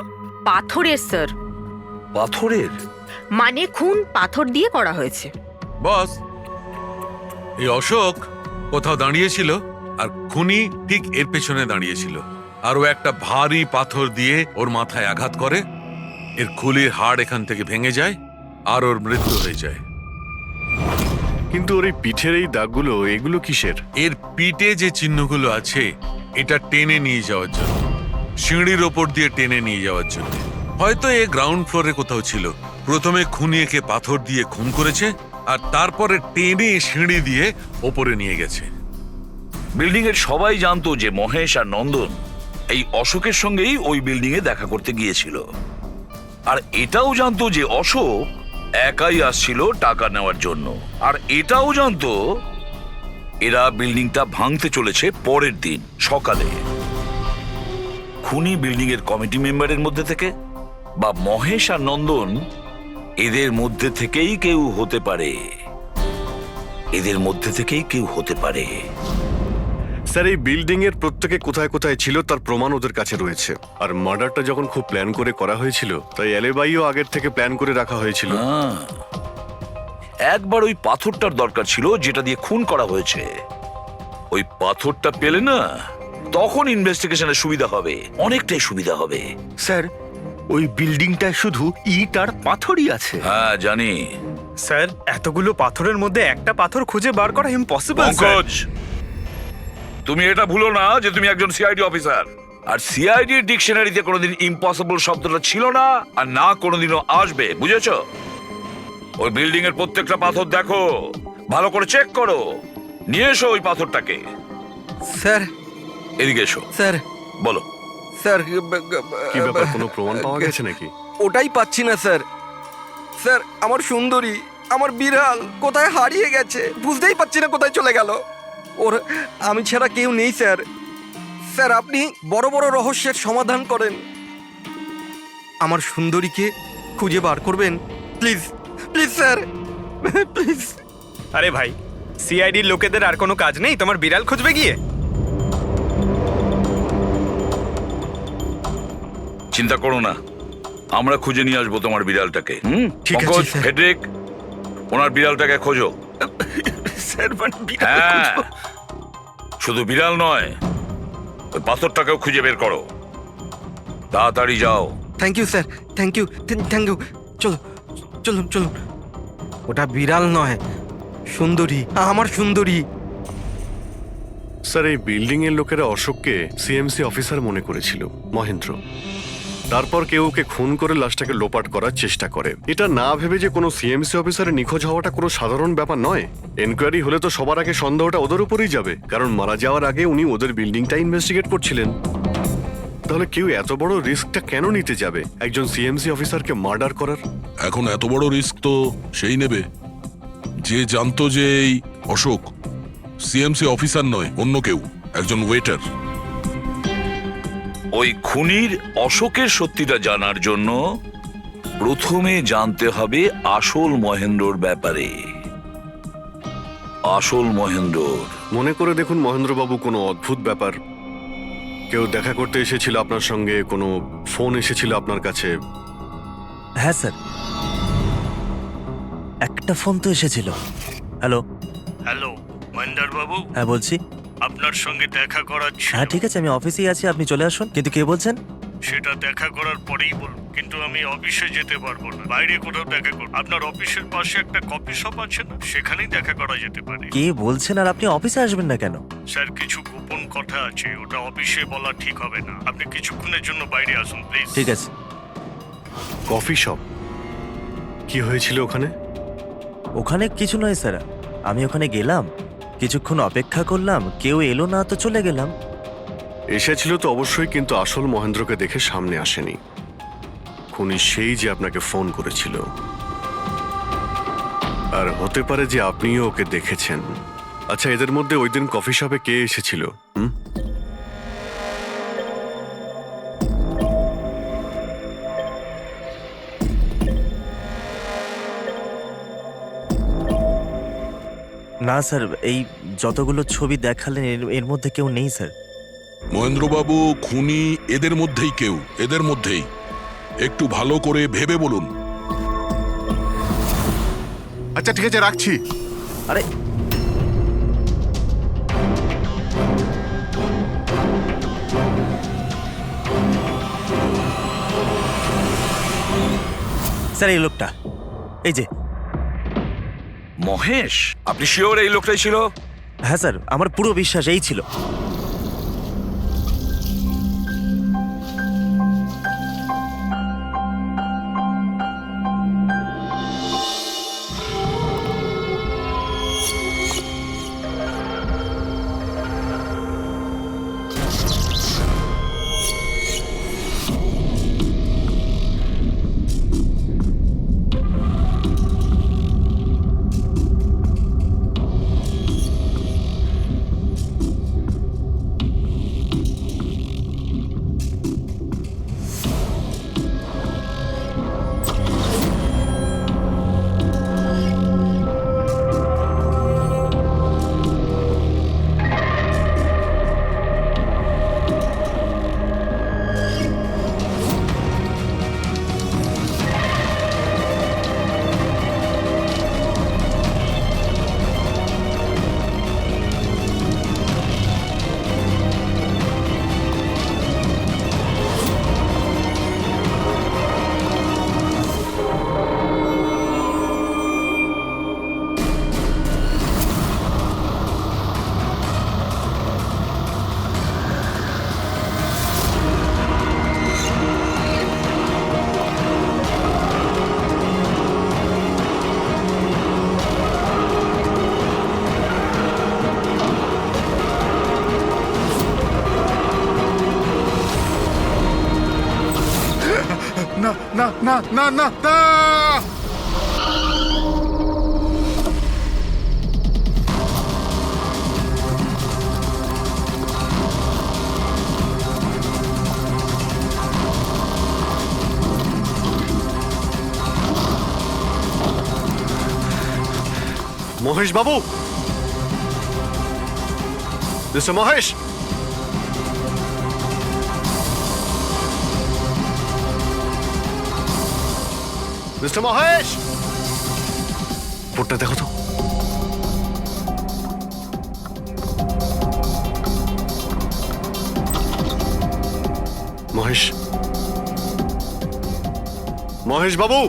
পাথরের স্যার। পাথরের? মানে খুন পাথর দিয়ে করা হয়েছে। বস, এই অশোক কোথাও দাঁড়িয়েছিল আর খুনি ঠিক এর পেছনে দাঁড়িয়েছিল, আর ও একটা ভারী পাথর দিয়ে ওর মাথায় আঘাত করে, এর খুলির হাড় এখান থেকে ভেঙে যায় আর ওর মৃত্যু হয়ে যায়। কিন্তু ওর এই পিঠের এই দাগগুলো, এগুলো কিসের? এর পিঠে যে চিহ্নগুলো আছে, এটা টেনে নিয়ে যাওয়ার জন্য, সিঁড়ির ওপর দিয়ে টেনে নিয়ে যাওয়ার জন্য। হয়তো এ গ্রাউন্ড ফ্লোরে কোথাও ছিল। প্রথমে খুনি একে পাথর দিয়ে খুন করেছে, আর তারপরে টেনে সিঁড়ি দিয়ে ওপরে নিয়ে গেছে। বিল্ডিং এর সবাই জানতো যে মহেশ আর নন্দন এই অশোকের সঙ্গেই ওই বিল্ডিং এ দেখা করতে গিয়েছিল। আর এটাও জানতো যে অশোক একাই আসছিল টাকা নেওয়ার জন্য। আর এটাও জানতো এরা বিল্ডিংটা ভাঙতে চলেছে পরের দিন সকালে। খুনি বিল্ডিং এর কমিটি মেম্বারের মধ্যে থেকে বা মহেশ আর নন্দন, এদের মধ্যে থেকেই কেউ হতে পারে। এদের মধ্যে থেকেই কেউ হতে পারে। স্যার, এই বিল্ডিং এর প্রত্যেকে কোথায় কোথায় ছিল তার প্রমাণ ওদের কাছে রয়েছে। আর মার্ডারটা যখন খুব প্ল্যান করে করা হয়েছিল, তাই এলেবাইও আগের থেকে প্ল্যান করে রাখা হয়েছিল। একবার ওই পাথরটার দরকার ছিল যেটা দিয়ে খুন করা হয়েছে। ওই পাথরটা পেলে না, তখন ইনভেস্টিগেশনের সুবিধা হবে, অনেকটাই সুবিধা হবে। স্যার, ওই বিল্ডিংটায় শুধু ইট আর পাথরই আছে। হ্যাঁ জানি। স্যার, এতগুলো পাথরের মধ্যে একটা পাথর খুঁজে বার করা ইম্পসিবল। পঙ্কজ, তুমি এটা ভুলো না যে তুমি একজন সিআইডি অফিসার। আর সিআইডি ডিকশনারিতে কোনোদিন ইম্পসিবল শব্দটা ছিল না, আর না কোনোদিনও আসবে, বুঝেছো? ওই বিল্ডিং এর প্রত্যেকটা পাথর দেখো, ভালো করে চেক করো, নিয়ে এসো ওই পাথরটাকে। স্যার, এদিকে এসো। স্যার, বলো। স্যার, কি ব্যাপার, কোনো প্রমাণ পাওয়া গেছে নাকি? ওটাই পাচ্ছি না স্যার। স্যার, আমার সুন্দরী, আমার বিড়াল কোথায় হারিয়ে গেছে, বুঝতেই পারছি না কোথায় চলে গেল। ওর আমি ছাড়া কেউ নেই স্যার। স্যার, আপনি বড় বড় রহস্যের সমাধান করেন, আমার সুন্দরীকে খুঁজে বার করবেন প্লিজ, প্লিজ স্যার, প্লিজ। আরে ভাই, সিআইডির লোকেদের আর কোনো কাজ নেই তোমার বিড়াল খুঁজবে গিয়ে? চিন্তা করো না, আমরা খুঁজে নিয়ে আসবো তোমার বিড়ালটাকে। ঠিক আছে, পঙ্কজ, স্যার। ফেডরিক, ওনার বিড়ালটাকে খোঁজো। স্যার, মানে বিড়াল হ্যাঁ, খুঁজবো? শুধু বিড়াল নয়, ওই পাথরটাকেও খুঁজে বের করো। তাড়াতাড়ি যাও। Thank you sir, thank you, thank you. চলো, চলুন চলুন। ওটা বিড়াল নয়, সুন্দরী, আমার সুন্দরী। স্যার, এই বিল্ডিং এর লোকেরা অশোককে সিএমসি অফিসার মনে করেছিল, মহেন্দ্র। তারপর কেউ ওকে খুন করে লাশটাকে লোপাট করার চেষ্টা করে। এটা না ভেবে যে কোনো সিএমসি অফিসারের নিখোঁজ হওয়াটা কোনো সাধারণ ব্যাপার নয়। এনকোয়ারি হলে তো সবার আগে সন্দেহটা ওদের উপরেই যাবে, কারণ মারা যাওয়ার আগে উনি ওদের বিল্ডিংটা ইনভেস্টিগেট করছিলেন। তাহলে কেউ এত বড় রিস্কটা কেন নিতে যাবে একজন সিএমসি অফিসারকে মার্ডার করার? এখন এত বড় রিস্ক তো সেই নেবে যে জানতো যে এই অশোক সিএমসি অফিসার নয়, অন্য কেউ, একজন ওয়েটার। ওই খুনির অশোকের সত্যিটা জানার জন্য প্রথমে জানতে হবে আসল মহেন্দ্রর ব্যাপারে। আসল মহেন্দ্র। মনে করে দেখুন মহেন্দ্রবাবু, কোনো অদ্ভুত ব্যাপার। কেউ দেখা করতে এসেছিল আপনার সঙ্গে, কোনো ফোন এসেছিল আপনার কাছে? হ্যাঁ স্যার, একটা ফোন তো এসেছিল। হ্যালো। হ্যালো মহেন্দার বাবু, হ্যাঁ বলছি। আপনার সঙ্গে দেখা করার ছিল। হ্যাঁ ঠিক আছে, আমি অফিসেই আছি, আপনি চলে আসুন। কিন্তু কে বলছেন? সেটা দেখা করার পরেই বলুন, কিন্তু আমি অফিসে যেতে পারবো না, বাইরে কোথাও দেখা করব। আপনার অফিসের পাশে একটা কফি শপ আছে না, সেখানেই দেখা করা যেতে পারে। কে বলছেন? আর আপনি অফিসে আসবেন না কেন? স্যার, কিছু গোপন কথা আছে, ওটা অফিসে বলা ঠিক হবে না। আপনি কিছুক্ষণের জন্য বাইরে আসুন প্লিজ। ঠিক আছে। Coffee shop? কি হয়েছিল ওখানে? ওখানে কিছু নয় স্যার, আমি ওখানে গেলাম, কিছুক্ষণ অপেক্ষা করলাম, কেউ এলো না, তো চলে গেলাম। এসেছিল তো অবশ্যই, কিন্তু আসল মহেন্দ্রকে দেখে সামনে আসেনি। খুনি সেই যে আপনাকে ফোন করেছিল। আর হতে পারে যে আপনিও ওকে দেখেছেন। আচ্ছা, এদের মধ্যে ওই দিন কফি শপে কে এসেছিল? না স্যার, এই যতগুলো ছবি দেখালেন এর মধ্যে কেউ নেই স্যার। মহেন্দ্রবাবু, খুনি এদের মধ্যেই কেউ, এদের মধ্যেই। একটু ভালো করে ভেবে বলুন। আচ্ছা ঠিক আছে, রাখছি। আরে স্যার, এই লোকটা, এই যে মহেশ, আপনি শিওর এই লোকটাই ছিল? হ্যাঁ স্যার, আমার পুরো বিশ্বাস এই ছিল। না না না না না না! মহেশ বাবু, মিস্টার মহেশ, মিস্টার মহেশ, ফোনটা দেখো তো। মহেশ, মহেশ বাবু,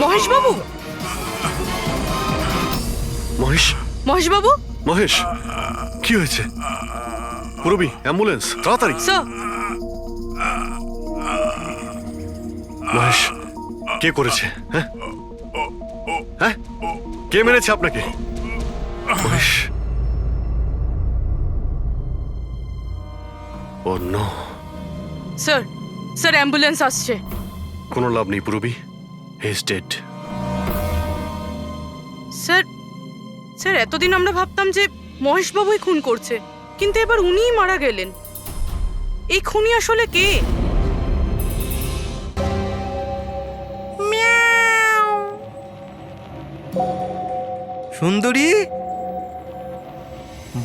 মহেশ বাবু, মহেশ, মহেশ বাবু, মহেশ, কি হয়েছে? পুরবি, অ্যাম্বুলেন্স, তাড়াতাড়ি। স্যার, মহেশ, কে করেছে? হ্যাঁ হ্যাঁ, কে মেরেছে আপনাকে? মহেশ, ও নো। স্যার, স্যার অ্যাম্বুলেন্স আসছে। কোনো লাভ নেই পুরবি, he is dead. Sir, sir এতদিন আমরা ভাবতাম যে মহেশ বাবুই খুন করছে, কিন্তু এবার উনিই মারা গেলেন। এই খুনি আসলে কে? সুন্দরী,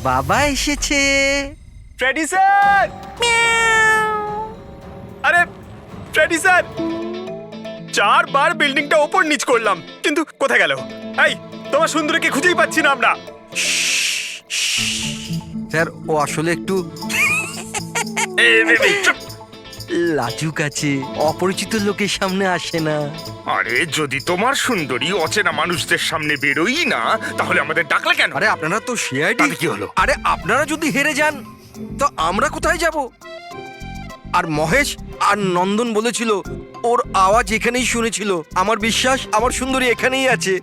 বাবা এসেছে। Freddie sir! আরে ফ্রেডি স্যার, 4 বার বিল্ডিংটা ওপর নিচ করলাম, কিন্তু কোথায় গেল? এই, তোমার সুন্দরীকে খুঁজেই পাচ্ছি না আমরা। স্যার, ও আসলে একটু লাজুক আছে, অপরিচিত লোকের সামনে আসে না। আরে যদি তোমার সুন্দরী অচেনা মানুষদের সামনে বেরোই না, তাহলে আমাদের ডাকলে কেন? আরে আপনারা তো সিআইডি। কি হলো? আরে আপনারা যদি হেরে যান তো আমরা কোথায় যাব? আর মহেশ আর নন্দন বলেছিল ওর আওয়াজ এখানেই শুনেছিল। আমার বিশ্বাস আমার সুন্দরী এখানেই আছে।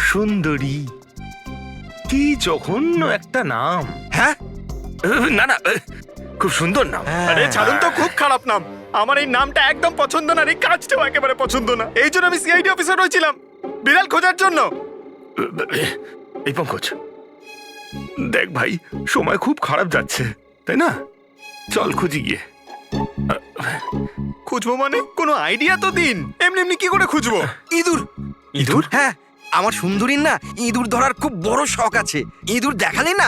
সুন্দরী, কি জঘন্য একটা নাম। হ্যাঁ, না না, খুব সুন্দর নাম। আরে ছাড়ুন তো, খুব খারাপ নাম। আমার এই নামটা একদম পছন্দ না, এই কাজটাও একেবারে পছন্দ না। এই জন্য আমি সিআইডি অফিসার হয়েছিলাম, বিড়াল খোঁজার জন্য। এই পঙ্কজ, দেখ ভাই, সময় খুব খারাপ যাচ্ছে, তাই না? চল খুঁজি গিয়ে। খুঁজবো মানে কোনো আইডিয়া তো দিন। এমনি এমনি কি করে খুঁজবো? ইঁদুর। ইঁদুর? হ্যাঁ, আমার সুন্দরীর না ইঁদুর ধরার খুব বড় শখ আছে। ইঁদুর দেখালে না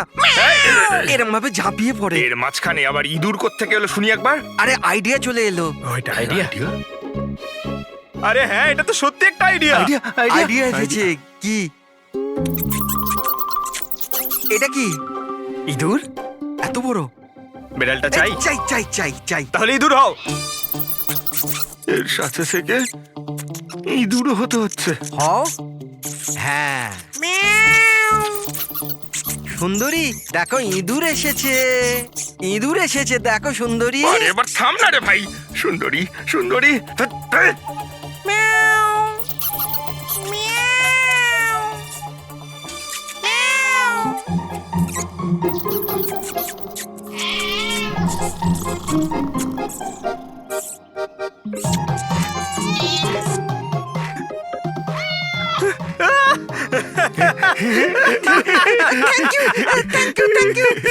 এরম ভাবে ঝাঁপিয়ে পড়ে। এর মাঝখানে আবার ইঁদুর কোত্থেকে এলো শুনি একবার। আরে আইডিয়া চলে এলো। ওইটা আইডিয়া? আরে হ্যাঁ, এটা তো সত্যি একটা আইডিয়া। আইডিয়া এসেছে। কি এটা? কি ইঁদুর এত বড়? বিড়ালটা চাই চাই চাই চাই চাই। তাহলে ইঁদুর হও। এর সাথে থেকে ইঁদুরও হতে হচ্ছে। হও। হ্যাঁ, সুন্দরী দেখো ইঁদুর এসেছে। ইঁদুর এসেছে, দেখো সুন্দরী। আরে এবার থাম না রে ভাই। সুন্দরী, সুন্দরী,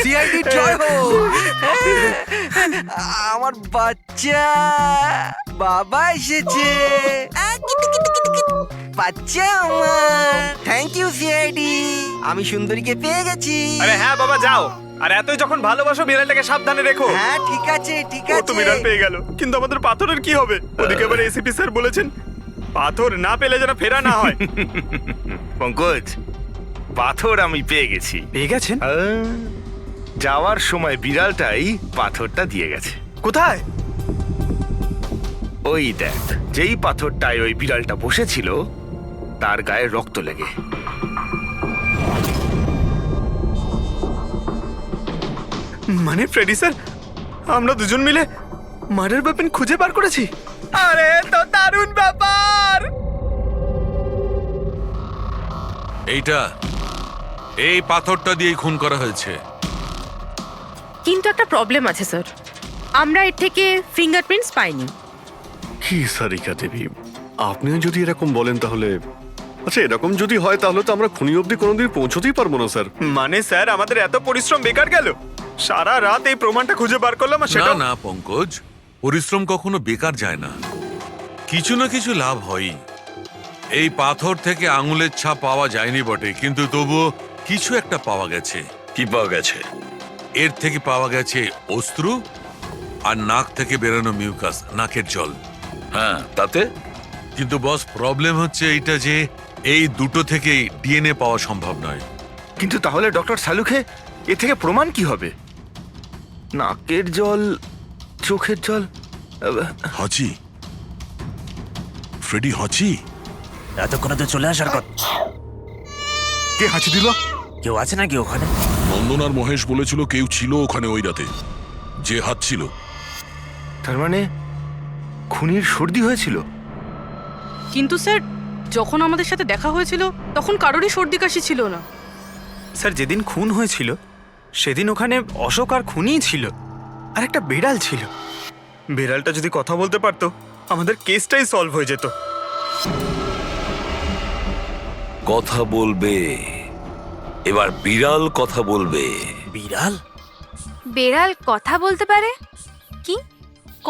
সিআইডি জয় হোক। আমার বাচ্চা বাবা এসেছে। বাচ্চা আমার। থ্যাংক ইউ সিআইডি, আমি সুন্দরীকে পেয়ে গেছি। আরে হ্যাঁ বাবা, যাও। আর এতই যখন ভালোবাসো, বিড়ালটাকে সাবধানে রেখো। হ্যাঁ ঠিক আছে ঠিক ও তো আছে। বিড়াল পেয়ে গেল, কিন্তু আমাদের পাথরের কি হবে? ওদিকে আবার এসিপি স্যার বলেছেন পাথর না পেলে যেন ফেরা না হয়। পঙ্কজ, পাথর আমি পেয়ে গেছি। পেয়ে গেছেন? যাওয়ার সময় বিড়ালটাই পাথরটা দিয়ে গেছে। কোথায়? ওই দেখ, যেই পাথরটায় ওই বিড়ালটা বসেছিল তার গায়ে রক্ত লেগে। মানে ফ্রেডি স্যার, আমরা দুজন মিলে মার্ডার ওয়েপন খুঁজে বার করেছি। আরে তো দারুণ ব্যাপার। এই পাথরটা দিয়েই খুন করা হয়েছে। কিন্তু একটা প্রবলেম আছে স্যার, আমরা এর থেকে ফিঙ্গারপ্রিন্টস পাইনি। কি সারিকা দেবী, আপনিও যদি এরকম বলেন তাহলে আচ্ছা, এরকম যদি হয় তাহলে তো আমরা খুনি অবধি কোনোদিন পৌঁছতেই পারবো না স্যার। মানে স্যার, আমাদের এত পরিশ্রম বেকার গেল। সারা রাত এই প্রমাণটা খুঁজে বার করলাম, আর না সেটা না পঙ্কজ, পরিশ্রম কখনো বেকার যায় না, কিছু না কিছু লাভ হয়। এই পাথর থেকে আঙুলের ছাপ পাওয়া যায়নি বটে, কিন্তু তবুও কিছু একটা পাওয়া গেছে। কি পাওয়া গেছে? এর থেকে পাওয়া গেছে অস্ত্র আর নাক থেকে বেরোনো মিউকাস, নাকের জল। হ্যাঁ, তাতে? কিন্তু বস, প্রবলেম হচ্ছে এইটা যে এই দুটো থেকেই ডিএনএ পাওয়া সম্ভব নয়। কিন্তু তাহলে ডক্টর সালুখে এ থেকে প্রমাণ কি হবে? নাকের জল, চোখের জল। হাঁচি, ফ্রেডি হাঁচি। এতক্ষণে তো চলে আসার কথা। কে হাঁচি দিল? কেউ আছে নাকি ওখানে? নন্দন আর মহেশ বলেছিল কেউ ছিল ওখানে ওই রাতে, যে হাঁচছিল। তার মানে খুনির সর্দি হয়েছিল। কিন্তু স্যার, যখন আমাদের সাথে দেখা হয়েছিল তখন কারোরই সর্দি কাশি ছিল না। স্যার, যেদিন খুন হয়েছিল সেদিন ওখানে অশোক আর খুনিই ছিল, আর একটা বিড়াল ছিল। বিড়ালটা যদি কথা বলতে পারতো, আমাদের কেসটাই সলভ হয়ে যেত। কথা বলবে, এবার বিড়াল কথা বলবে। বিড়াল? বেড়াল কথা বলতে পারে? কি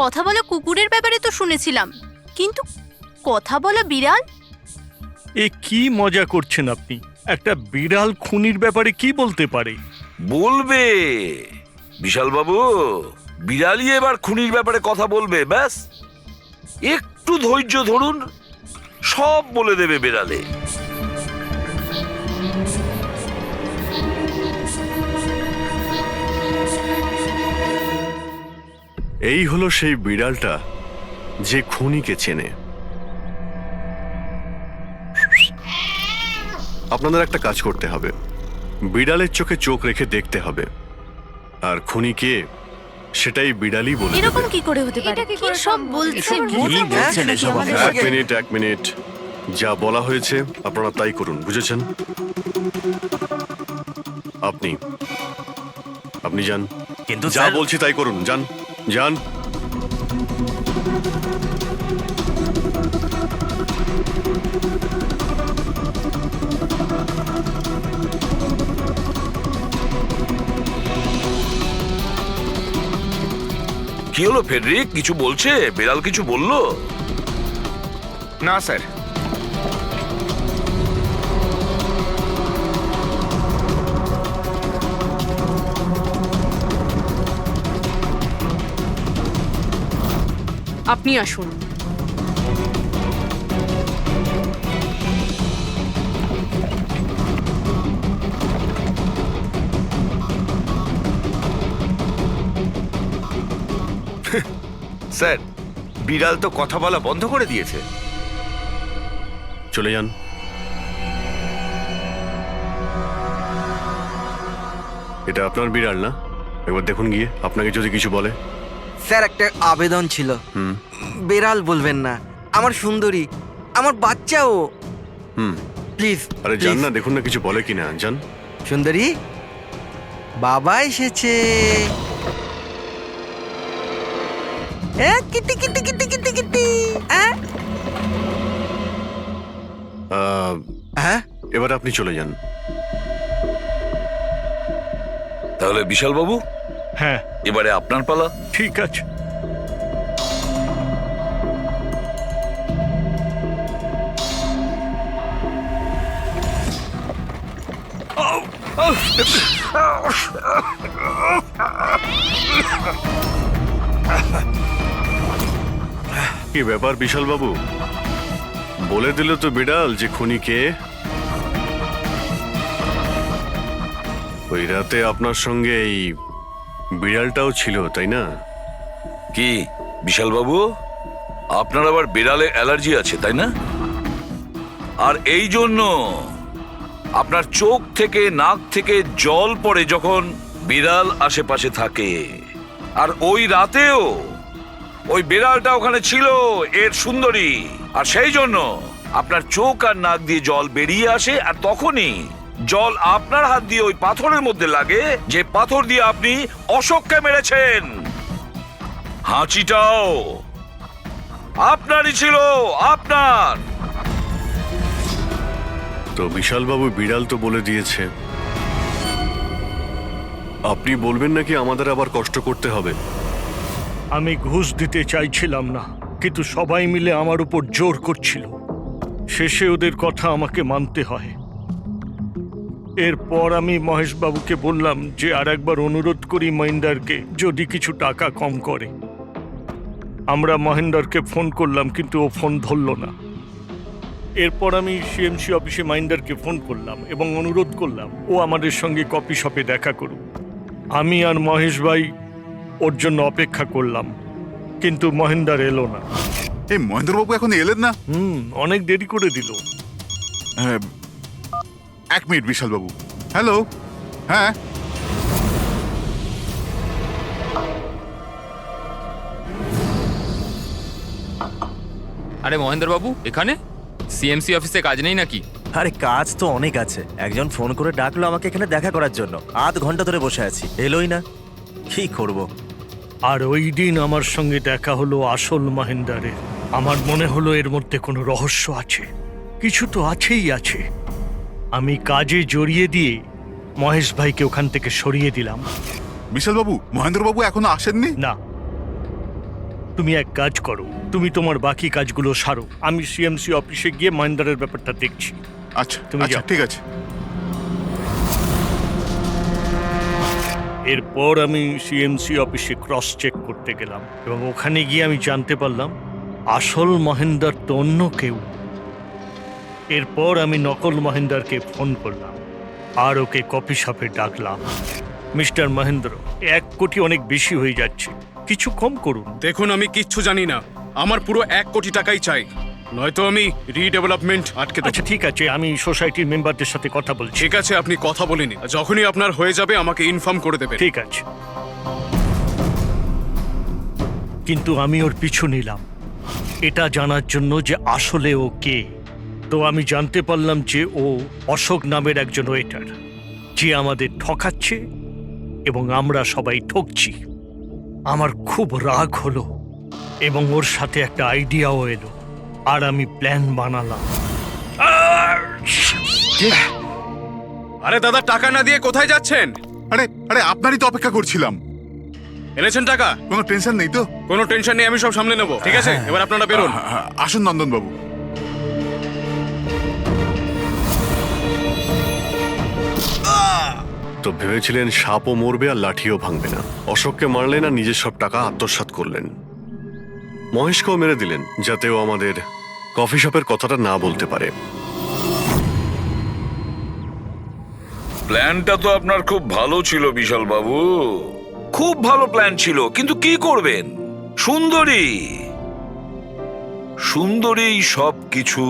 কথা বলা কুকুরের ব্যাপারে তো শুনেছিলাম, কিন্তু কথা বলা বিড়াল? এ কি মজা করছেন আপনি? একটা বিড়াল খুনির ব্যাপারে কি বলতে পারে? বলবে বিশাল বাবু, বিড়ালই এবার খুনির ব্যাপারে কথা বলবে। ব্যাস একটু ধৈর্য ধরুন, সব বলে দেবে বিড়ালে। এই হলো সেই বিড়ালটা যে খুনিকে চেনে। আপনাদের একটা কাজ করতে হবে, বিড়ালের চোখে চোখ রেখে দেখতে হবে, আর খুনিকে সেটাই বিড়ালই বলে দেবে। এরকম কি করে হতে পারে? কি সব বলছে? এক মিনিট, যা বলা হয়েছে আপনারা তাই করুন, বুঝেছেন? আপনি যান, কিন্তু যা বলছি তাই করুন, যান যান। কি হলো ফেডরিক, কিছু বলছে? বিড়াল কিছু বললো? না স্যার। আপনি আসুন। স্যার, বিড়াল তো কথা বলা বন্ধ করে দিয়েছে। চলে যান। এটা আপনার বিড়াল না? একবার দেখুন গিয়ে, আপনাকে যদি কিছু বলে। স্যার, একটা আবেদন ছিল। বেড়াল বলবেন না, আমার সুন্দরী, আমার বাচ্চাও। প্লিজ। আরে যান না, দেখুন না কিছু বলে কিনা, যান। সুন্দরী, বাবা এসেছে। Kitty Kitty Kitty Kitty Kitty. হ্যাঁ, এবার আপনি চলে যান। তাহলে বিশাল বাবু, হ্যাঁ, এবারে আপনার পালা। ঠিক আছে। কি ব্যাপার বিশাল বাবু, বলে দিল তো বিড়াল যে খুনি কে? ওই রাতে আপনার সঙ্গে এই বিড়ালটাও ছিল, তাই না? কি বিশাল বাবু, আপনার আবার বিড়ালে অ্যালার্জি আছে, তাই না? আর এই জন্য আপনার চোখ থেকে নাক থেকে জল পড়ে যখন বিড়াল আশেপাশে থাকে। আর ওই রাতেও ওই বিড়ালটা ওখানে ছিল, এর সুন্দরী, আর সেই জন্য আপনার চোখ আর নাক দিয়ে জল বেরিয়ে আসে, আর তখনই জল আপনার হাত দিয়ে ওই পাথরের মধ্যে লাগে, যে পাথর দিয়ে আপনি অশোককে মেরেছেন। হাঁচিটাও আপনারই ছিল, আপনার। তো বিশাল বাবু, বিড়াল তো বলে দিয়েছে, আপনি বলবেন নাকি আমাদের আবার কষ্ট করতে হবে? আমি ঘুষ দিতে চাইছিলাম না, কিন্তু সবাই মিলে আমার উপর জোর করছিল। শেষে ওদের কথা আমাকে মানতে হয়। এরপর আমি মহেশবাবুকে বললাম যে আর একবার অনুরোধ করি মহিন্দারকে, যদি কিছু টাকা কম করে। আমরা মহেন্দারকে ফোন করলাম, কিন্তু ও ফোন ধরল না। এরপর আমি সিএমসি অফিসে মহেন্দারকে ফোন করলাম এবং অনুরোধ করলাম ও আমাদের সঙ্গে কফি শপে দেখা করুক। আমি আর মহেশ ভাই ওর জন্য অপেক্ষা করলাম, কিন্তু মহেন্দার এলো না। এই মহেন্দ্রবাবু এখন এলেন না? অনেক দেরি করে দিল। এক মিনিট বিশাল বাবু। হ্যালো, হ্যাঁ, আরে মহেন্দ্র বাবু, এখানে সিএমসি অফিসে কাজ নেই নাকি? আরে কাজ তো অনেক আছে। একজন ফোন করে ডাকলো আমাকে এখানে দেখা করার জন্য, আধ ঘন্টা ধরে বসে আছি, এলোই না। কি করব? আর ওই দিন আমার সঙ্গে দেখা হলো আসল মহেন্দারের। আমার মনে হলো এর মধ্যে কোনো রহস্য আছে, কিছু তো আছেই আছে। আমি কাজে জড়িয়ে দিয়ে মহেশ ভাইকে ওখান থেকে সরিয়ে দিলাম। বিশালবাবু, মহেন্দ্রবাবু এখনো আসেননি? না, তুমি এক কাজ করো, তুমি তোমার বাকি কাজগুলো সারো, আমি সিএমসি অফিসে গিয়ে মহেন্দারের ব্যাপারটা দেখছি। আচ্ছা, তুমি আচ্ছা, যাও। ঠিক আছে। এরপর আমি সিএমসি অফিসে ক্রস চেক করতে গেলাম এবং ওখানে গিয়ে আমি জানতে পারলাম আসল মহেন্দার তো অন্য কেউ। এরপর আমি নকল মহেন্দারকে ফোন করলাম আর ওকে কফি শপে ডাকলাম। মিস্টার মহেন্দ্র, 1 কোটি অনেক বেশি হয়ে যাচ্ছে, কিছু কম করুন। দেখুন, আমি কিচ্ছু জানি না, আমার পুরো 1 কোটি টাকাই চাই, নয়তো আমি রিডেভেলপমেন্ট আটকে দেব। আচ্ছা ঠিক আছে, আমি সোসাইটির মেম্বারদের সাথে কথা বলছি। ঠিক আছে, আপনি কথা বলে নিন, যখনই আপনার হয়ে যাবে আমাকে ইনফর্ম করে দেবেন। ঠিক আছে, কিন্তু আমি ওর পিছু নিলাম এটা জানার জন্য যে আসলে ও কে। তো আমি জানতে পারলাম যে ও অশোক নামের একজন ওয়েটার, যে আমাদের ঠকাচ্ছে এবং আমরা সবাই ঠকছি। আমার খুব রাগ হলো এবং ওর সাথে একটা আইডিয়াও এলো আর আমি প্ল্যান বানালাম। আরে দাদা, টাকা না দিয়ে কোথায় যাচ্ছেন? আরে আরে, আপনারই তো অপেক্ষা করছিলাম। এনেছেন টাকা? কোনো টেনশন নেই তো? কোনো টেনশন নেই, আমি সব সামলে নেব। ঠিক আছে, এবার আপনারা বেরোন। আসুন নন্দনবাবু। তো ভেবেছিলেন সাপও মরবে আর লাঠিও ভাঙবে না। অশোককে মারলেন আর নিজের সব টাকা আত্মসাৎ করলেন। মহেশকেও মেরে দিলেন যাতে ও আমাদের কফি শপের কথাটা না বলতে পারে। প্ল্যানটা তো আপনার খুব ভালো ছিল বিশাল বাবু, খুব ভালো প্ল্যান ছিল, কিন্তু কি করবেন? সুন্দরী সুন্দরী সব কিছু।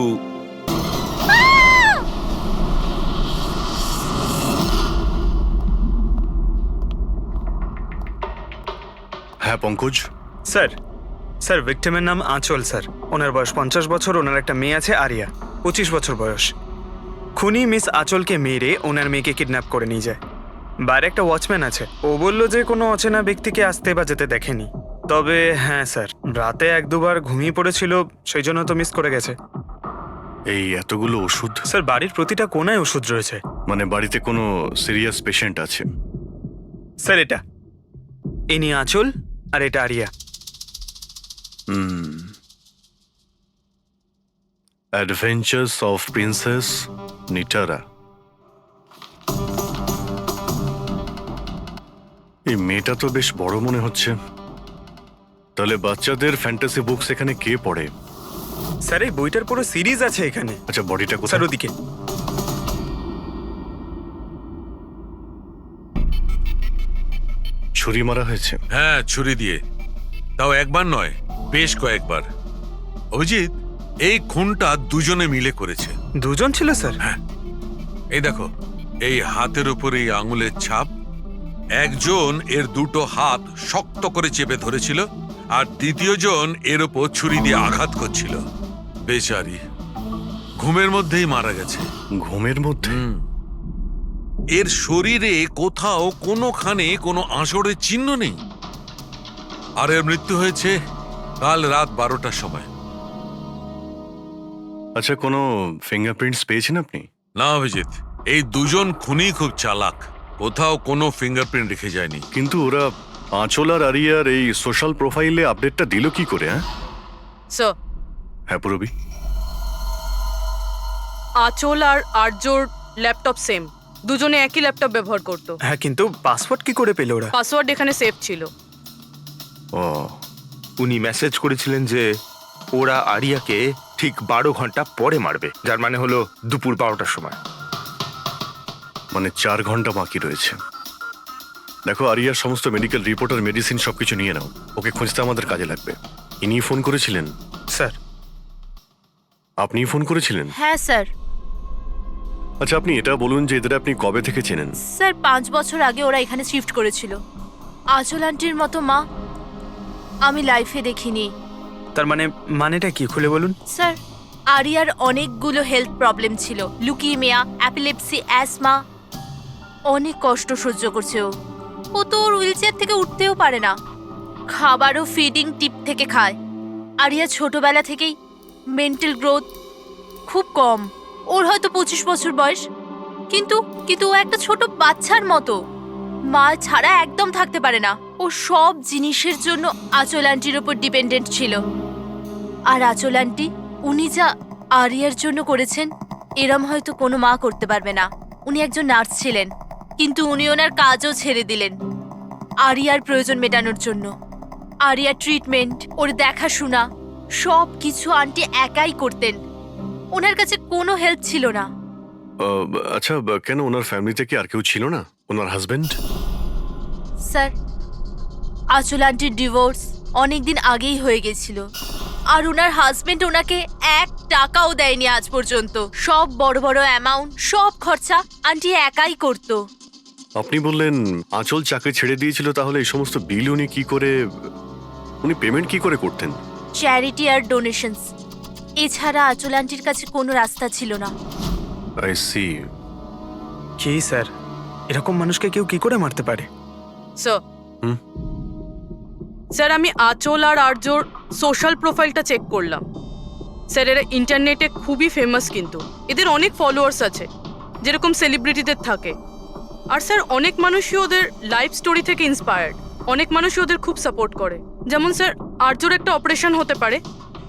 হ্যাঁ পঙ্কজ। স্যার, স্যার ভিক্টিমের নাম আঁচল স্যার। ওনার বয়স 50 বছর, ওনার একটা মেয়ে আছে আরিয়া, 25 বছর বয়স। খুনি মিস আঁচলকে মেরে ওনার মেয়েকে কিডন্যাপ করে নিয়ে যায়। বাইরে একটা ওয়াচম্যান আছে, ও বলল যে কোনো অচেনা ব্যক্তিকে আসতে বা যেতে দেখেনি। তবে হ্যাঁ স্যার, রাতে 1-2 বার ঘুমিয়ে পড়েছিল, সেই জন্য তো মিস করে গেছে। এই এতগুলো ওষুধ? স্যার বাড়ির প্রতিটা কোনায় ওষুধ রয়েছে। মানে বাড়িতে কোনো সিরিয়াস পেশেন্ট আছে? স্যার এটা ইনি আঁচল আর এটা Ariya. Adventures of princess Nitara. এই মেয়েটা তো বেশ বড় মনে হচ্ছে। তাহলে বাচ্চাদের ফ্যান্টাসি বুকস এখানে কে পড়ে? স্যার এই বইটার পুরো সিরিজ আছে এখানে। আচ্ছা, বডিটা কোথায়? স্যার ওদিকে। ছুরি মারা হয়েছে? হ্যাঁ, ছুরি দিয়ে। তাও একবার নয়, বেশ কয়েকবার। অভিজিৎ, এই খুনটা দুজনে মিলে করেছে। দুজন ছিল স্যার? হ্যাঁ, এই দেখো, এই হাতের উপর এই আঙুলের ছাপ। একজন এর দুটো হাত শক্ত করে চেপে ধরেছিল আর দ্বিতীয় জন এর উপর ছুরি দিয়ে আঘাত করছিল। বেচারি ঘুমের মধ্যেই মারা গেছে। ঘুমের মধ্যে? এর শরীরে কোথাও কোনোখানে কোনো আঁচড়ের চিহ্ন নেই। আর এর মৃত্যু হয়েছে কাল রাত 12টার সময়। আচ্ছা, কোনো ফিঙ্গারপ্রিন্টস পেয়েছেন আপনি? না অভিজিৎ, এই দুজন খুনি খুব চালাক, কোথাও কোনো ফিঙ্গারপ্রিন্ট রেখে যায়নি। কিন্তু ওরা আঁচল আর আরিয়ার এই সোশ্যাল প্রোফাইলে আপডেটটা দিল কি করে? স্যার, হ্যাঁ পুরবি। আঁচল আর আর্যর ল্যাপটপ সেম, দুজনে একই ল্যাপটপ ব্যবহার করতো। হ্যাঁ, কিন্তু পাসওয়ার্ড কি করে পেল ওরা? পাসওয়ার্ড এখানে সেভ ছিল। ও, উনি মেসেজ করেছিলেন যে ওরা আরিয়াকে ঠিক 12 ঘন্টা পরে মারবে, যার মানে হলো দুপুর 12টার সময়। মানে 4 ঘন্টা বাকি রয়েছে। দেখো, আরিয়ার সমস্ত মেডিকেল রিপোর্ট আর মেডিসিন সবকিছু নিয়ে নাও, ওকে খুঁজতে আমাদের কাজে লাগবে। ইনি ফোন করেছিলেন? স্যার। আপনি ফোন করেছিলেন? হ্যাঁ স্যার। আচ্ছা, আপনি এটা বলুন যে এদের আপনি কবে থেকে চেনেন? স্যার 5 বছর আগে ওরা এখানে শিফট করেছিল। আঁচল আন্টির মতো মা আমি লাইফে দেখিনি। তার মানেটা কি, খুলে বলুন। স্যার, আরিয়ার অনেকগুলো হেলথ প্রবলেম ছিল, লুকিমিয়া, অ্যাপিলেপসি, অ্যাসমা। অনেক কষ্ট সহ্য করছে ও তো ওর হুইলচেয়ার থেকে উঠতেও পারে না। খাবারও ফিডিং টিপ থেকে খায়। আরিয়া ছোটবেলা থেকেই মেন্টাল গ্রোথ খুব কম। ওর হয়তো 25 বছর বয়স, কিন্তু ও একটা ছোট বাচ্চার মতো। মা ছাড়া একদম থাকতে পারে না। ও সব জিনিসের জন্য আঁচল আন্টির উপর ডিপেন্ডেন্ট ছিল। আর আঁচল আন্টি উনি যা আরিয়ার জন্য করেছেন এরম হয়তো কোনো মা করতে পারবে না। উনি একজন নার্স ছিলেন, কিন্তু উনি ওনার কাজও ছেড়ে দিলেন আরিয়ার প্রয়োজন মেটানোর জন্য। আরিয়ার ট্রিটমেন্ট, ওর দেখাশোনা সব কিছু আন্টি একাই করতেন। ওনার কাছে কোনো হেল্প ছিল না। আচ্ছা, কেন ওনার ফ্যামিলিতে কি আর কেউ ছিল না? ওনার হাজবেন্ড? স্যার, আঁচল আন্টির ডিভোর্স অনেকদিন আগেই হয়ে গেছিল, আর ওনার হাজবেন্ড ওনাকে 1 টাকাও দেয়নি আজ পর্যন্ত। সব বড় বড় অ্যামাউন্ট, সব খরচা আন্টি একাই করত। আপনি বললেন আঁচল চাকরি ছেড়ে দিয়েছিল, তাহলে এই সমস্ত বিল উনি পেমেন্ট কি করে করতেন? চ্যারিটি আর ডোনেশনস, এছাড়া আঁচল আন্টির কাছে কোনো রাস্তা ছিল না। I C. কি স্যার, এরকম মানুষকে কেউ কি করে মারতে পারে? স্যার, আমি আঁচল আর আর্যর সোশ্যাল প্রোফাইলটা চেক করলাম। স্যার, এরা ইন্টারনেটে খুবই ফেমাস, কিন্তু এদের অনেক ফলোয়ার্স আছে, যেরকম সেলিব্রিটিদের থাকে। আর স্যার, অনেক মানুষই ওদের লাইফ স্টোরি থেকে ইন্সপায়ার্ড। অনেক মানুষই ওদের খুব সাপোর্ট করে। যেমন স্যার, আর্যর একটা অপারেশন হতে পারে,